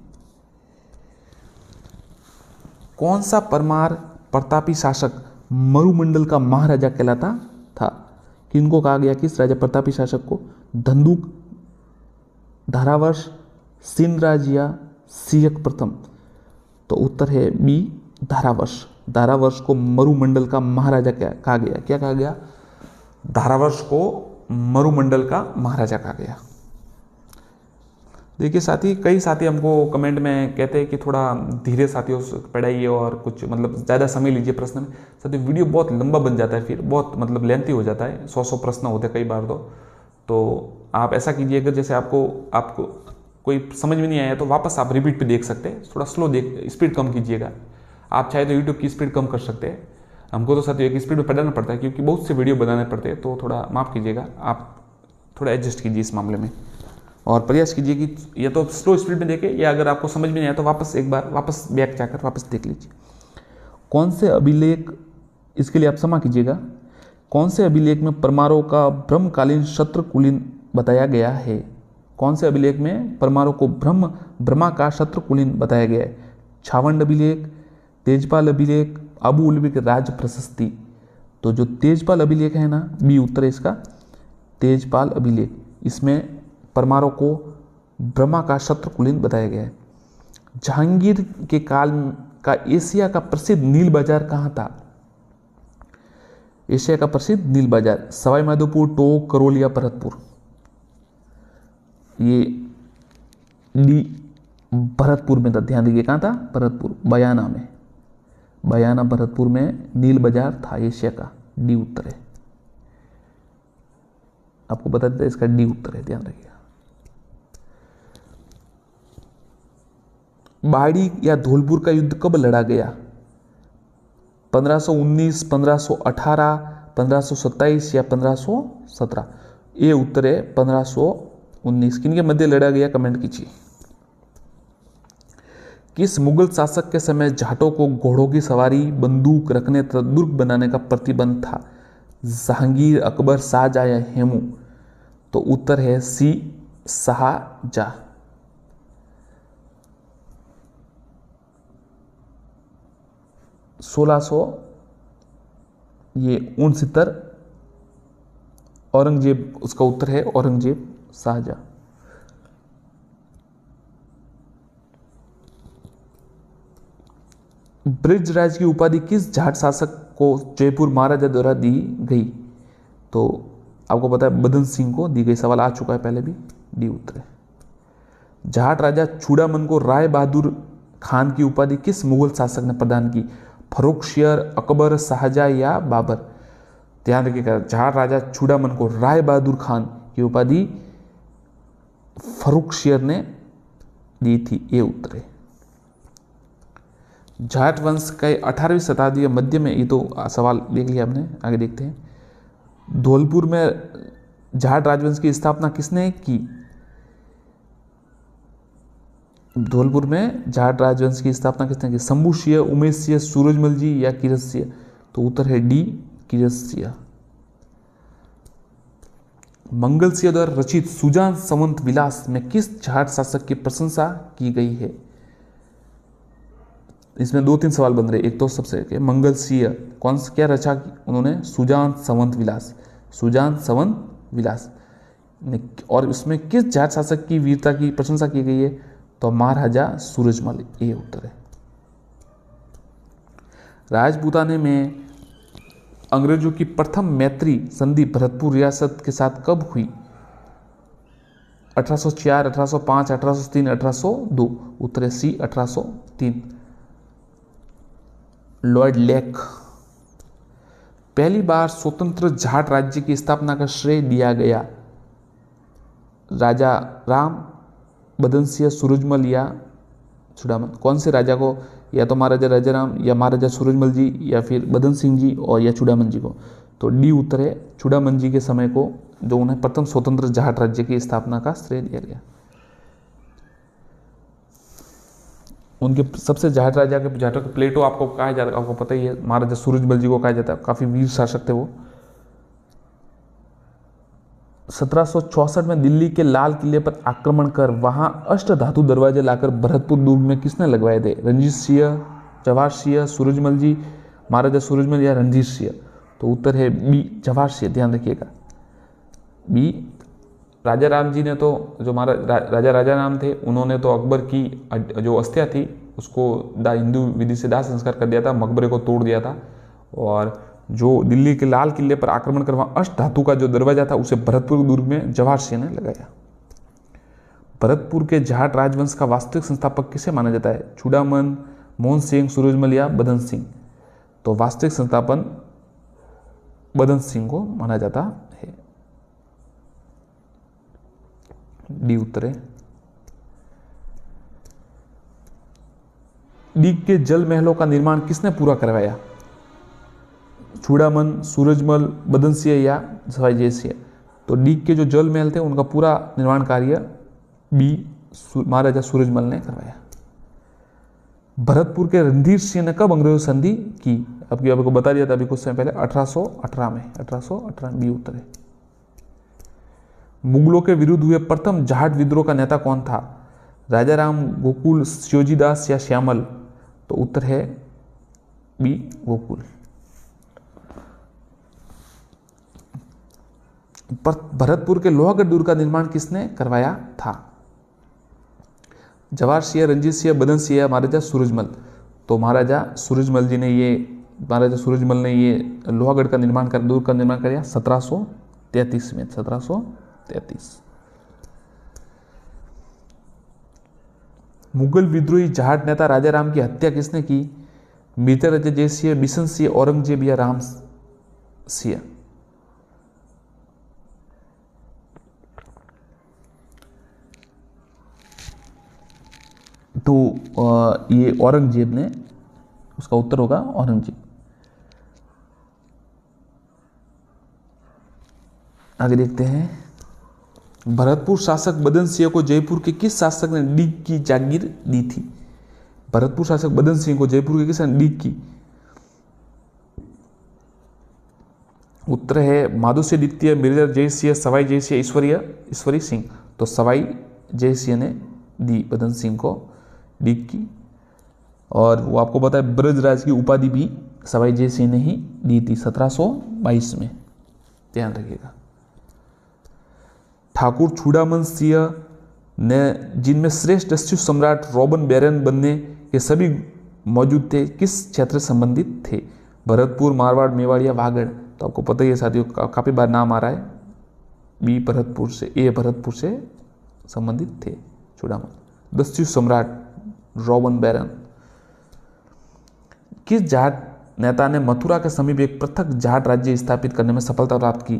कौन सा परमार प्रतापी शासक मरुमंडल का महाराजा कहलाता था? किनको कहा गया, किस राजा प्रतापी शासक को? धंधुक, धारावर्ष, सिंधराज या सियक प्रथम? तो उत्तर है बी, धारावर्ष। धारावर्ष को मरुमंडल का महाराजा कहा गया। क्या कहा गया? धारावर्ष को मरुमंडल का महाराजा कहा गया। देखिए साथी, कई साथी हमको कमेंट में कहते हैं कि थोड़ा धीरे साथियों पढ़ाइए और कुछ मतलब ज़्यादा समय लीजिए प्रश्न में। साथियों वीडियो बहुत लंबा बन जाता है, फिर बहुत मतलब लेंथी हो जाता है, 100 प्रश्न होते हैं कई बार। तो आप ऐसा कीजिए, अगर जैसे आपको कोई समझ में नहीं आया तो वापस आप रिपीट पे देख सकते हैं, थोड़ा स्लो स्पीड कम कीजिएगा। आप चाहे तो यूट्यूब की स्पीड कम कर सकते हैं। हमको तो साथियों एक स्पीड में पढ़ाना पड़ता है क्योंकि बहुत से वीडियो बनाने पड़ते हैं, तो थोड़ा माफ़ कीजिएगा, आप थोड़ा एडजस्ट कीजिए इस मामले में और प्रयास कीजिए कि या तो स्लो स्पीड में देखें या अगर आपको समझ में नहीं आया तो वापस एक बार वापस बैक जाकर वापस देख लीजिए। कौन से अभिलेख, इसके लिए आप क्षमा कीजिएगा, कौन से अभिलेख में परमारों का ब्रह्मकालीन शत्रुकुलीन बताया गया है? कौन से अभिलेख में परमारों को ब्रह्मा का शत्रुकुलीन बताया गया है? छावंड अभिलेख, तेजपाल अभिलेख, अबू उलबी की राज प्रशस्ति? तो जो तेजपाल अभिलेख है ना, बी उत्तर है इसका, तेजपाल अभिलेख। इसमें परमारों को ब्रह्मा का शत्रुकुलीन बताया गया है। जहांगीर के काल का एशिया का प्रसिद्ध नील बाजार कहाँ था? एशिया का प्रसिद्ध नील बाजार सवाई माधोपुर, टोंक, करौल या भरतपुर? ये डी, भरतपुर में था। ध्यान दीजिए, कहाँ था? भरतपुर, बयाना में। बयाना भरतपुर में नील बाजार था एशिया का। डी उत्तर है। आपको बता देता इसका डी उत्तर है, ध्यान रखिएगा। बाड़ी या धौलपुर का युद्ध कब लड़ा गया? 1519, 1518, 1527 या 1517? ये उत्तर है 1519। किनके मध्य लड़ा गया? कमेंट कीजिए। किस मुगल शासक के समय जाटों को घोड़ों की सवारी, बंदूक रखने तथा दुर्ग बनाने का प्रतिबंध था? जहांगीर, अकबर, शाहजहां या हेमू? तो उत्तर है सी, शाहजहां। ये 69 औरंगजेब, उसका उत्तर है औरंगजेब, शाहजहां। ब्रिजराज की उपाधि किस जाट शासक को जयपुर महाराजा द्वारा दी गई? तो आपको पता है बदन सिंह को दी गई। सवाल आ चुका है पहले भी। डी उत्तर है। जाट राजा चूड़ामन को राय बहादुर खान की उपाधि किस मुगल शासक ने प्रदान की? फर्रुखशियर, अकबर, शाहजहां या बाबर? ध्यान रखिएगा, जाट राजा चूड़ामन को राय बहादुर खान की उपाधि फर्रुखशियर ने दी थी। ये उत्तर है। जाट वंश के 18वीं शताब्दी मध्य में, ये तो सवाल देख लिया आपने, आगे देखते हैं। धौलपुर में जाट राजवंश की स्थापना किसने की? धौलपुर में जाट राजवंश की स्थापना किसने की? शंभुसिंह, उमेश सिंह, सूरजमल जी या किरत सिंह? तो उत्तर है डी, किरत सिंह। मंगल सिंह द्वारा रचित सुजान संवत विलास में किस जाट शासक की प्रशंसा की गई है? इसमें 2-3 सवाल बन रहे। एक तो सबसे मंगल सिंह कौन सा क्या रचा उन्होंने? सुजान संवत विलास, सुजान संवत विलास। और उसमें किस जाट शासक की वीरता की प्रशंसा की गई है? तो महाराजा सूरजमल। ये उत्तर है। राजपूताने में अंग्रेजों की प्रथम मैत्री संधि भरतपुर रियासत के साथ कब हुई? 1804, 1805, 1803, 1802। उत्तर है सी 1803। Lord lake. पहली बार स्वतंत्र जाट राज्य की स्थापना का श्रेय दिया गया राजा राम, बदन सिंह, सूरजमल या चूड़ामल? कौन से राजा को? या तो महाराजा राजाराम या महाराजा सूरजमल जी या फिर बदन सिंह जी और या चूड़ामल जी को? तो डी उत्तर है चूड़ामल जी के समय को, जो उन्हें प्रथम स्वतंत्र जाट राज्य की स्थापना का श्रेय दिया गया। उनके सबसे जाट राजा के जाटों के प्लेटो आपको कहा जाता है, आपको पता ही है, महाराजा सूरजमल जी को कहा जाता है, काफी वीर शासक थे वो। 1764 में दिल्ली के लाल किले पर आक्रमण कर वहां अष्ट धातु दरवाजे लाकर भरतपुर दुर्ग में किसने लगवाए थे? रणजीत सिंह, जवाहर सिंह, सूरजमल जी, महाराजा सूरजमल या रणजीत सिंह? तो उत्तर है बी जवाहर सिंह, ध्यान रखिएगा बी। राजा राम जी ने तो, जो राजा राजा राम थे, उन्होंने तो अकबर की जो अस्थियां थी उसको हिंदू विधि से दाह संस्कार कर दिया था, मकबरे को तोड़ दिया था। और जो दिल्ली के लाल किले पर आक्रमण कर वहां अष्ट धातु का जो दरवाजा था उसे भरतपुर दुर्ग में जवाहर सिंह ने लगाया। भरतपुर के जाट राजवंश का वास्तविक संस्थापक किसे माना जाता है? चूड़ामन, मोहन सिंह, सूरजमल या बदन सिंह? तो वास्तविक संस्थापन बदन सिंह को माना जाता है। डी उत्तर है। डीग के जल महलों का निर्माण किसने पूरा करवाया? चूड़ामन, सूरजमल, बदन सिंह या सवाई जय सिंह? तो डीग के जो जल महल थे उनका पूरा निर्माण कार्य बी महाराजा सूरजमल ने करवाया। भरतपुर के रणधीर सिंह ने कब अंग्रेजों से संधि की? आपको बता दिया था अभी कुछ समय पहले, 1818 में। 1818 बी उत्तर है। मुगलों के विरुद्ध हुए प्रथम जाट विद्रोह का नेता कौन था? राजा राम, गोकुल, श्योजीदास या श्यामल? तो उत्तर है बी गोकुल। भरतपुर के लोहागढ़ दुर्ग का निर्माण किसने करवाया था? जवाहर सिंह, रणजीत सिंह, बदन सिंह, महाराजा सूरजमल? तो महाराजा सूरजमल ने ये लोहागढ़ का निर्माण कर दुर्ग का निर्माण किया 1733 में। 1733। मुगल विद्रोही जाट नेता राजा राम की हत्या किसने की? मिर्जा राजा जय सिंह, बिशन सिंह, औरंगजेब या राम सिंह? तो ये औरंगजेब ने, उसका उत्तर होगा औरंगजेब। आगे देखते हैं। भरतपुर शासक बदन सिंह को जयपुर के किस शासक ने डीग की जागीर दी थी? भरतपुर शासक बदन सिंह को जयपुर के किसने डीग की? उत्तर है माधो सिंह द्वितीय, मिर्जा जय सिंह, सवाई जय सिंह, ईश्वरी सिंह? तो सवाई जय सिंह ने दी बदन सिंह को डीग की। और वो आपको पता है ब्रजराज की उपाधि भी सवाई जय सिंह ने ही दी थी 1722 में, ध्यान रखिएगा। ठाकुर चूड़ामन सिंह ने, जिनमें श्रेष्ठ दस्यु सम्राट रॉबन बैरन बनने के सभी मौजूद थे, किस क्षेत्र से संबंधित थे? भरतपुर, मारवाड़, मेवाड़ या वागड़? तो आपको पता ही है साथियों, काफी बार नाम आ रहा है। बी भरतपुर से, ए भरतपुर से संबंधित थे चूड़ामन। दस्यु सम्राट रॉबन बैरन। किस जाट नेता ने मथुरा के समीप एक पृथक जाट राज्य स्थापित करने में सफलता प्राप्त की?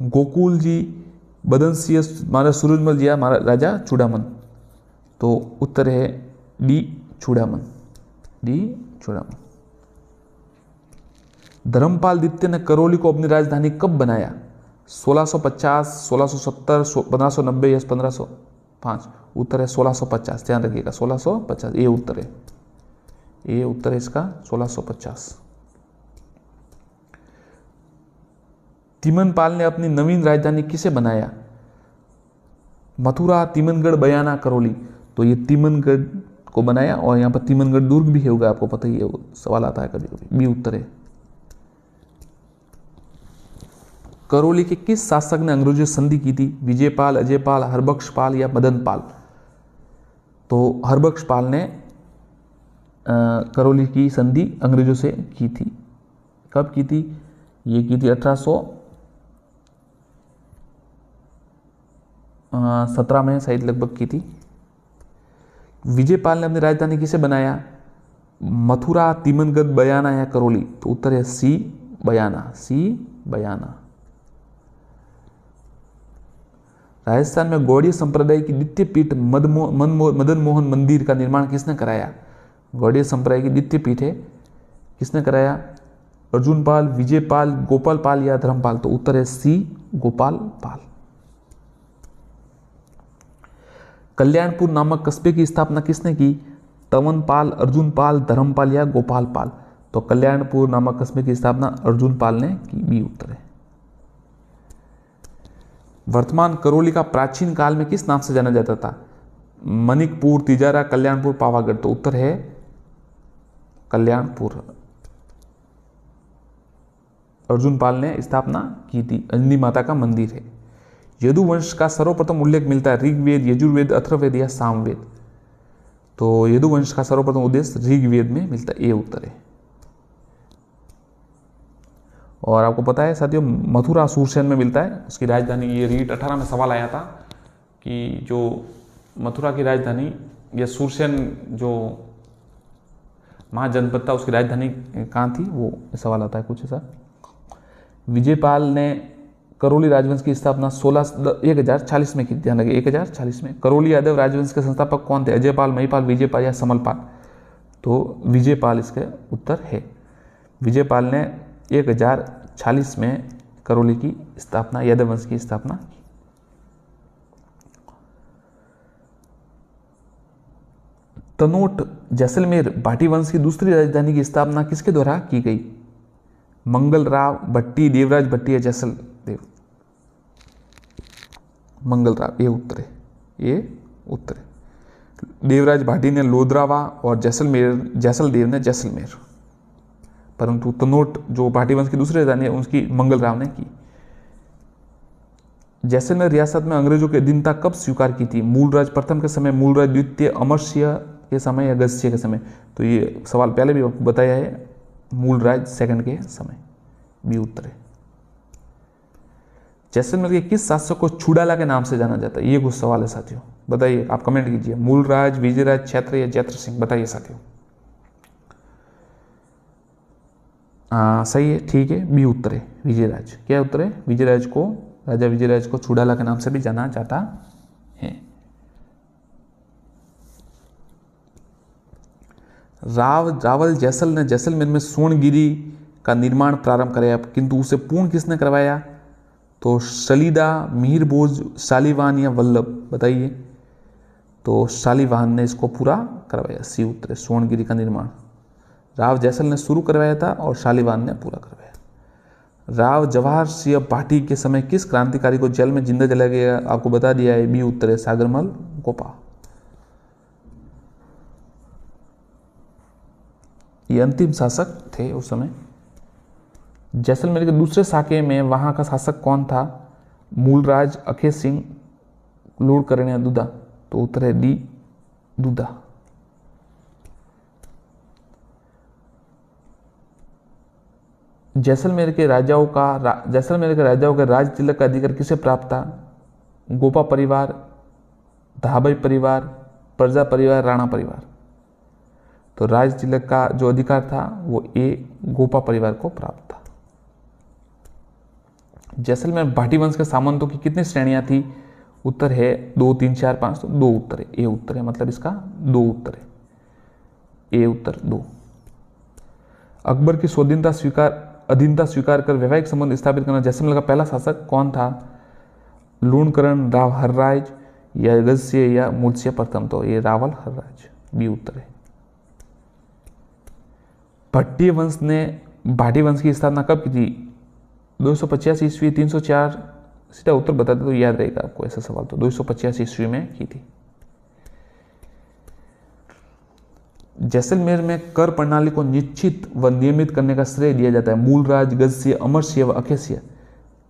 गोकुल जी, बदन सिंह, महाराजा सूरजमल जी या महाराजा चूड़ामन? तो उत्तर है डी चूड़ामन। डी चूड़ामन। धर्मपाल द्वितीय ने करौली को अपनी राजधानी कब बनाया? 1650, 1670, 1590 या 1505? उत्तर है 1650, ध्यान रखिएगा 1650, ये उत्तर है, ये उत्तर है इसका 1650। तिमनपाल ने अपनी नवीन राजधानी किसे बनाया? मथुरा, तिमनगढ़, बयाना, करौली? तो ये तिमनगढ़ को बनाया, और यहाँ पर तिमनगढ़ दुर्ग भी होगा, आपको पता ही है, सवाल आता है कभी कभी। बी उत्तर है। करौली के किस शासक ने अंग्रेजों से संधि की थी? विजयपाल, अजयपाल, हरबख्शपाल या मदनपाल? तो हरबख्शपाल ने करौली की संधि अंग्रेजों से की थी। कब की थी? ये की थी 1817 में शायद लगभग की थी। विजयपाल ने अपनी राजधानी किसे बनाया? मथुरा, तिमनगढ़, बयाना या करौली? तो उत्तर है सी बयाना, सी बयाना। राजस्थान में गौड़ीय संप्रदाय की द्वितीय पीठ मदन मोहन मंदिर का निर्माण किसने कराया? गौड़ीय संप्रदाय की द्वितीय पीठ है, किसने कराया? अर्जुन पाल, विजय पाल, गोपाल पाल या धर्मपाल? तो उत्तर है सी गोपाल पाल। कल्याणपुर नामक कस्बे की स्थापना किसने की? तवन पाल, अर्जुन पाल, धर्मपाल या गोपाल पाल? तो कल्याणपुर नामक कस्बे की स्थापना अर्जुन पाल ने की, बी उत्तर है। वर्तमान करौली का प्राचीन काल में किस नाम से जाना जाता था? मनिकपुर, तिजारा, कल्याणपुर, पावागढ़? तो उत्तर है कल्याणपुर। अर्जुन पाल ने स्थापना की थी। अंजनी माता का मंदिर है। यदुवंश का सर्वप्रथम उल्लेख मिलता है ऋग्वेद, यजुर्वेद, अथर्ववेद या सामवेद? तो यदुवंश का सर्वप्रथम उद्देश्य ऋग्वेद में मिलता है, ये उत्तर है। और आपको पता है साथियों, मथुरा सूरसेन में मिलता है, उसकी राजधानी। ये रीट 18 में सवाल आया था कि जो मथुरा की राजधानी या सूरसेन जो महाजनपद था उसकी राजधानी कहाँ थी, वो सवाल आता है कुछ ऐसा। विजयपाल ने करौली राजवंश की स्थापना 1040 में की। ध्यान रखिए 1040 में। करौली यादव राजवंश के संस्थापक कौन थे? अजयपाल, महीपाल, विजयपाल या समलपाल? तो विजयपाल इसका उत्तर है। विजयपाल ने 1040 में करौली की स्थापना, यादव वंश की स्थापना की। तनोट जैसलमेर भाटी वंश की दूसरी राजधानी की स्थापना किसके द्वारा की गई? मंगल राव भट्टी, देवराज भट्टी या जैसल देव? मंगल राव, ये उत्तर है, ये उत्तर है। देवराज भाटी ने लोधरावा और जैसलदेव ने जैसलमेर। परंतु तनोट जो भाटी वंश की दूसरी राजधानी है उसकी मंगल राव ने की। जैसलमेर रियासत में अंग्रेजों की अधीनता कब स्वीकार की थी? मूलराज प्रथम के समय, मूलराज द्वितीय, अमरसिंह के समय या गजसिंह के समय? तो ये सवाल पहले भी आपको बताया है, मूलराज सेकंड के समय, बी उत्तर है। जैसलमेर के किस शासक को चूड़ाला के नाम से जाना जाता है? ये कुछ सवाल है साथियों, बताइए, आप कमेंट कीजिए। मूलराज, विजयराज, क्षेत्र या जैत्र सिंह? बताइए साथियों। सही है, ठीक है, बी उत्तर है, विजयराज। क्या उत्तर है? विजयराज को, राजा विजयराज को चूड़ाला के नाम से भी जाना जाता है। रावल जैसल ने जैसलमेर में सोनगिरी का निर्माण प्रारंभ कराया, किंतु उसे पूर्ण किसने करवाया? तो सलीदा, मिहिरभोज, शालीवाहन या वल्लभ? बताइए। तो शालीवाहन ने इसको पूरा करवाया, सी उत्तर है। सोनगिरी का निर्माण राव जैसल ने शुरू करवाया था और शालीवाहन ने पूरा करवाया। राव जवाहर सिंह भाटी के समय किस क्रांतिकारी को जेल में जिंदा जलाया गया? आपको बता दिया है, बी उत्तर है, सागरमल गोपा। ये अंतिम शासक थे उस समय। जैसलमेर के दूसरे साके में वहां का शासक कौन था? मूलराज, अखेर सिंह, लूण करण या दुधा? तो उत्तर है डी दुधा। जैसलमेर के राजाओं का राज तिलक का अधिकार किसे प्राप्त था? गोपा परिवार, धाबई परिवार, प्रजा परिवार, राणा परिवार? तो राज तिलक का जो अधिकार था वो ए गोपा परिवार को प्राप्त था। जैसलमेर भाटी वंश के सामंतों की कितनी श्रेणियां थी? उत्तर है 2, 3, 4, 5। तो 2 उत्तर है, ए उत्तर है, मतलब इसका 2 उत्तर है, ए उत्तर 2। अकबर की अधीनता स्वीकार कर वैवाहिक संबंध स्थापित करना जैसलमेर का पहला शासक कौन था? लूणकरण, राव हरराज या गजसिंह या मूलसिंह प्रथम? तो ये रावल हरराज, बी उत्तर है। भट्टी वंश ने भाटी वंश की स्थापना कब की थी? 285 ईस्वी, 304? सीधा उत्तर बता दे तो याद रहेगा आपको ऐसा सवाल। तो 285 ईस्वी में की थी। जैसलमेर में कर प्रणाली को निश्चित व नियमित करने का श्रेय दिया जाता है मूलराज, गजसिंह, अमरसिंह व अखेसिंह?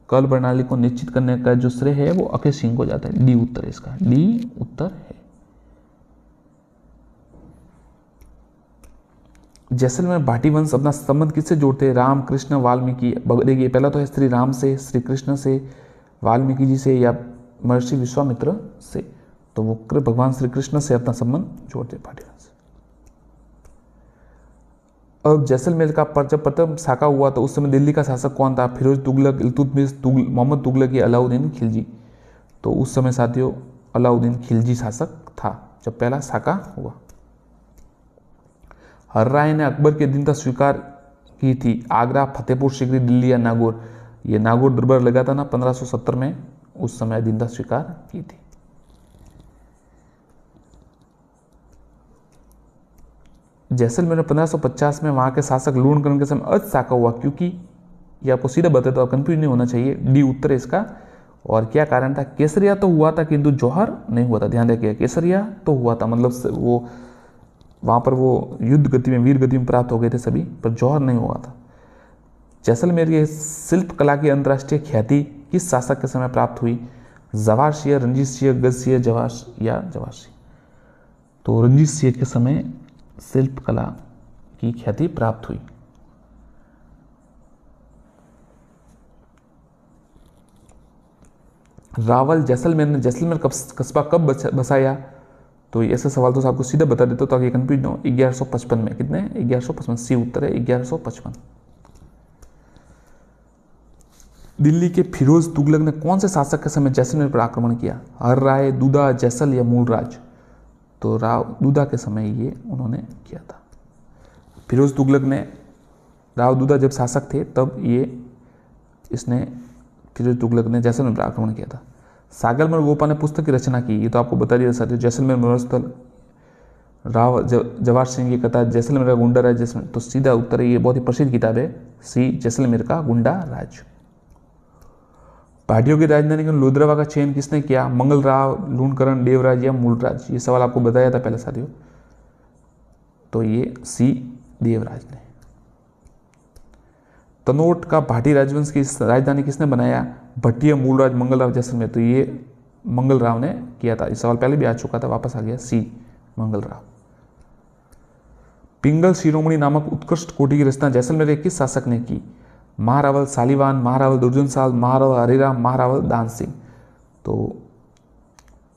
कर प्रणाली को निश्चित करने का जो श्रेय है वो अखेर सिंह को जाता है, डी उत्तर है इसका, डी उत्तर है। जैसलमेर भाटी वंश अपना संबंध किससे जोड़ते हैं? राम, कृष्ण, वाल्मीकि। देखिए पहला तो है श्री राम से, श्री कृष्ण से, वाल्मीकि जी से या महर्षि विश्वामित्र से। तो वो भगवान श्री कृष्ण से अपना संबंध जोड़ते भाटी वंश। अब जैसलमेर का जब प्रथम साका हुआ तो उस समय दिल्ली का शासक कौन था? फिरोज तुगलक, इल्तुतमिश, मोहम्मद तुगलक या अलाउद्दीन खिलजी। तो उस समय साथियों अलाउद्दीन खिलजी शासक था जब पहला साका हुआ। हर्राय ने अकबर की अधीनता स्वीकार की थी। आगरा, फतेहपुर सीकरी, दिल्ली या नागौर। ये नागौर दरबार लगा था ना 1570 में, उस समय अधीनता स्वीकार की थी। जैसलमेर में 1550 में वहां के शासक लूणकरण के समय साका हुआ, क्योंकि ये आपको सीधा बताया तो कंफ्यूज नहीं होना चाहिए। डी उत्तर है इसका। और क्या कारण था? केसरिया तो हुआ था किंतु जौहर नहीं हुआ था। ध्यान रखिए, केसरिया तो हुआ था, मतलब वो वहां पर वो युद्ध गति में, वीर गति में प्राप्त हो गए थे सभी, पर जौहर नहीं हुआ था। जैसलमेर की शिल्प कला की अंतर्राष्ट्रीय ख्याति किस शासक के समय प्राप्त हुई? जवाहर सिंह, रणजीत सिंह, गज सिंह, जवाहर सिंह। तो रणजीत सिंह के समय शिल्प कला की ख्याति प्राप्त हुई। रावल जैसलमेर ने जैसलमेर कस्बा कब बसाया? तो ऐसे सवाल तो आपको सीधा बता देता हूं ताकि कंफ्यूज ना हो। 1155 में। कितने? 1155। सी उत्तर है 1155। दिल्ली के फिरोज तुगलक ने कौन से शासक के समय जैसलमेर पर आक्रमण किया? हर्राय, दूधा, जैसल या मूलराज। तो राव दूधा के समय ये उन्होंने किया था। फिरोज तुगलक ने, राव दूधा जब शासक थे तब इसने फिरोज तुगलक ने जैसलमेर पर आक्रमण किया था। सागरमल गोपा ने पुस्तक की रचना की। ये तो आपको बता दिया साथियों। जैसलमेर मरुस्थल, राव जवाहर सिंह की कथा, जैसलमेर का गुंडा राज। जैसलमेर, तो सीधा उत्तर है, ये बहुत ही प्रसिद्ध किताब है, सी जैसलमेर का गुंडा राज। भाटियों की राजधानी के लोधरवा का चयन किसने किया? मंगल राव, लूणकरण, देवराज या मूलराज। ये सवाल आपको बताया था पहले साथियों। तो ये सी देवराज ने। तनोट का भाटी राजवंश की राजधानी किसने बनाया? भट्टिया, मूलराज, मंगल राव, जैसलमेर। तो ये मंगल राव ने किया था। ये सवाल पहले भी आ चुका था, वापस आ गया, सी मंगल राव। पिंगल शिरोमणि नामक उत्कृष्ट कोटि की रचना जैसलमेर के किस शासक ने की? महारावल सालीवान, महारावल दुर्जनसाल, महारावल हरिराम, महारावल दान सिंह। तो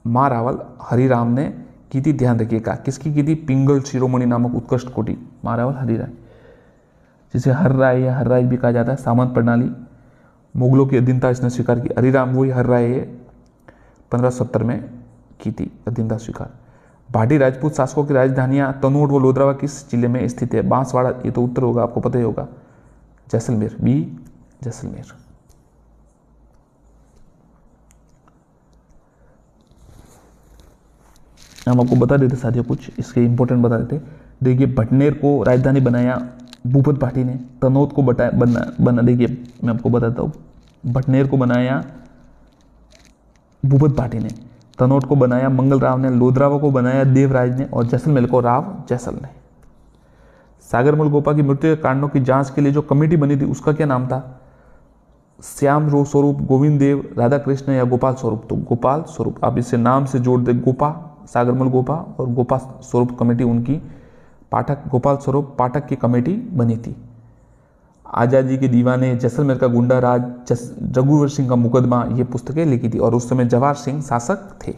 महारावल हरिराम ने की थी। ध्यान रखिएगा, किसकी की थी? पिंगल शिरोमणि नामक उत्कृष्ट कोटि, महारावल हरिराय, जिसे हर्राय या हर्राय भी कहा जाता है। सामंत प्रणाली, मुगलों की अधीनता इसने स्वीकार की। हरिराम वही हर्राय 1570 में की थी अधीनता स्वीकार। भाटी राजपूत शासकों की राजधानियां तनोट व लोधरवा किस जिले में स्थित है? बांसवाड़ा। ये तो उत्तर होगा, आपको पता ही होगा, जैसलमेर, बी जैसलमेर। हम आपको बता देते साथियों, कुछ इसके इंपॉर्टेंट बता देते। देखिए भटनेर को राजधानी बनाया भूपत भाटी ने। तनोट को बना देखिए मैं आपको बताता हूँ। भटनेर को बनाया भूपत भाटी ने, तनोट को बनाया मंगल राव ने, लोधरावा को बनाया देवराज ने, और जैसलमेर को राव जैसल ने। सागरमल गोपा की मृत्यु के कारणों की जांच के लिए जो कमेटी बनी थी उसका क्या नाम था? श्याम स्वरूप, गोविंद देव, राधा कृष्ण या गोपाल स्वरूप। तो गोपाल स्वरूप, आप इसे नाम से जोड़ दे, गोपा, सागरमल गोपा और गोपाल स्वरूप कमेटी उनकी। पाठक, गोपाल स्वरूप पाठक की कमेटी बनी थी। आजादी के दीवाने, जैसलमेर का गुंडा राज, रघुवर सिंह का मुकदमा, ये पुस्तकें लिखी थी, और उस समय जवाहर सिंह शासक थे।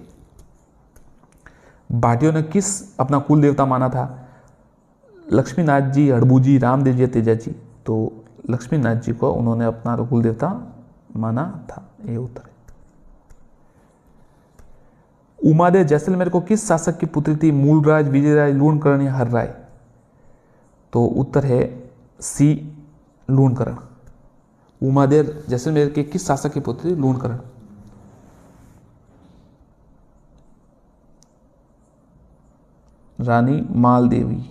भाटियों ने किस अपना कुल देवता माना था? लक्ष्मीनाथ जी, हड़बू जी, रामदेव जी, तेजा जी। तो लक्ष्मीनाथ जी को उन्होंने अपना कुल देवता माना था, ये उत्तर है। उमादेव जैसलमेर को किस शासक की पुत्री थी? मूलराज, विजयराज, लूणकरण या हर्राय। तो उत्तर है सी लूणकरण। उमादेव जैसलमेर के किस शासक की पुत्री? लूणकरण। रानी मालदेवी।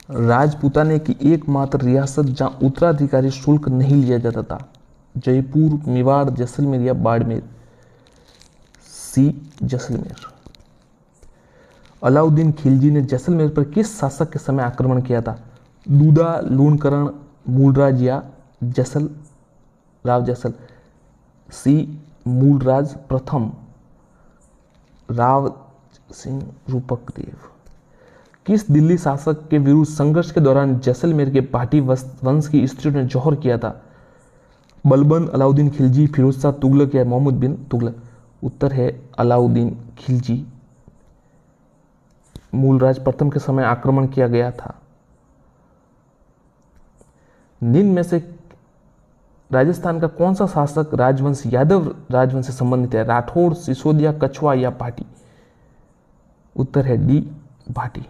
राजपूताने की एकमात्र रियासत जहां उत्तराधिकारी शुल्क नहीं लिया जाता था? जयपुर, मेवाड़, जैसलमेर या बाड़मेर। सी जैसलमेर। अलाउद्दीन खिलजी ने जैसलमेर पर किस शासक के समय आक्रमण किया था? दूधा, लूणकरण, मूलराज या राव जैसल। सी मूलराज प्रथम, राव सिंह रूपक देव। किस दिल्ली शासक के विरुद्ध संघर्ष के दौरान जैसलमेर के भाटी वंश की स्त्रियों ने जौहर किया था? बलबन, अलाउद्दीन खिलजी, फिरोज शाह तुगलक या मोहम्मद बिन तुगलक? उत्तर है अलाउद्दीन खिलजी। मूलराज प्रथम के समय आक्रमण किया गया था। निम्न में से राजस्थान का कौन सा शासक राजवंश यादव राजवंश से संबंधित है? राठौड़, सिसोदिया, कछवा या भाटी? उत्तर है डी भाटी।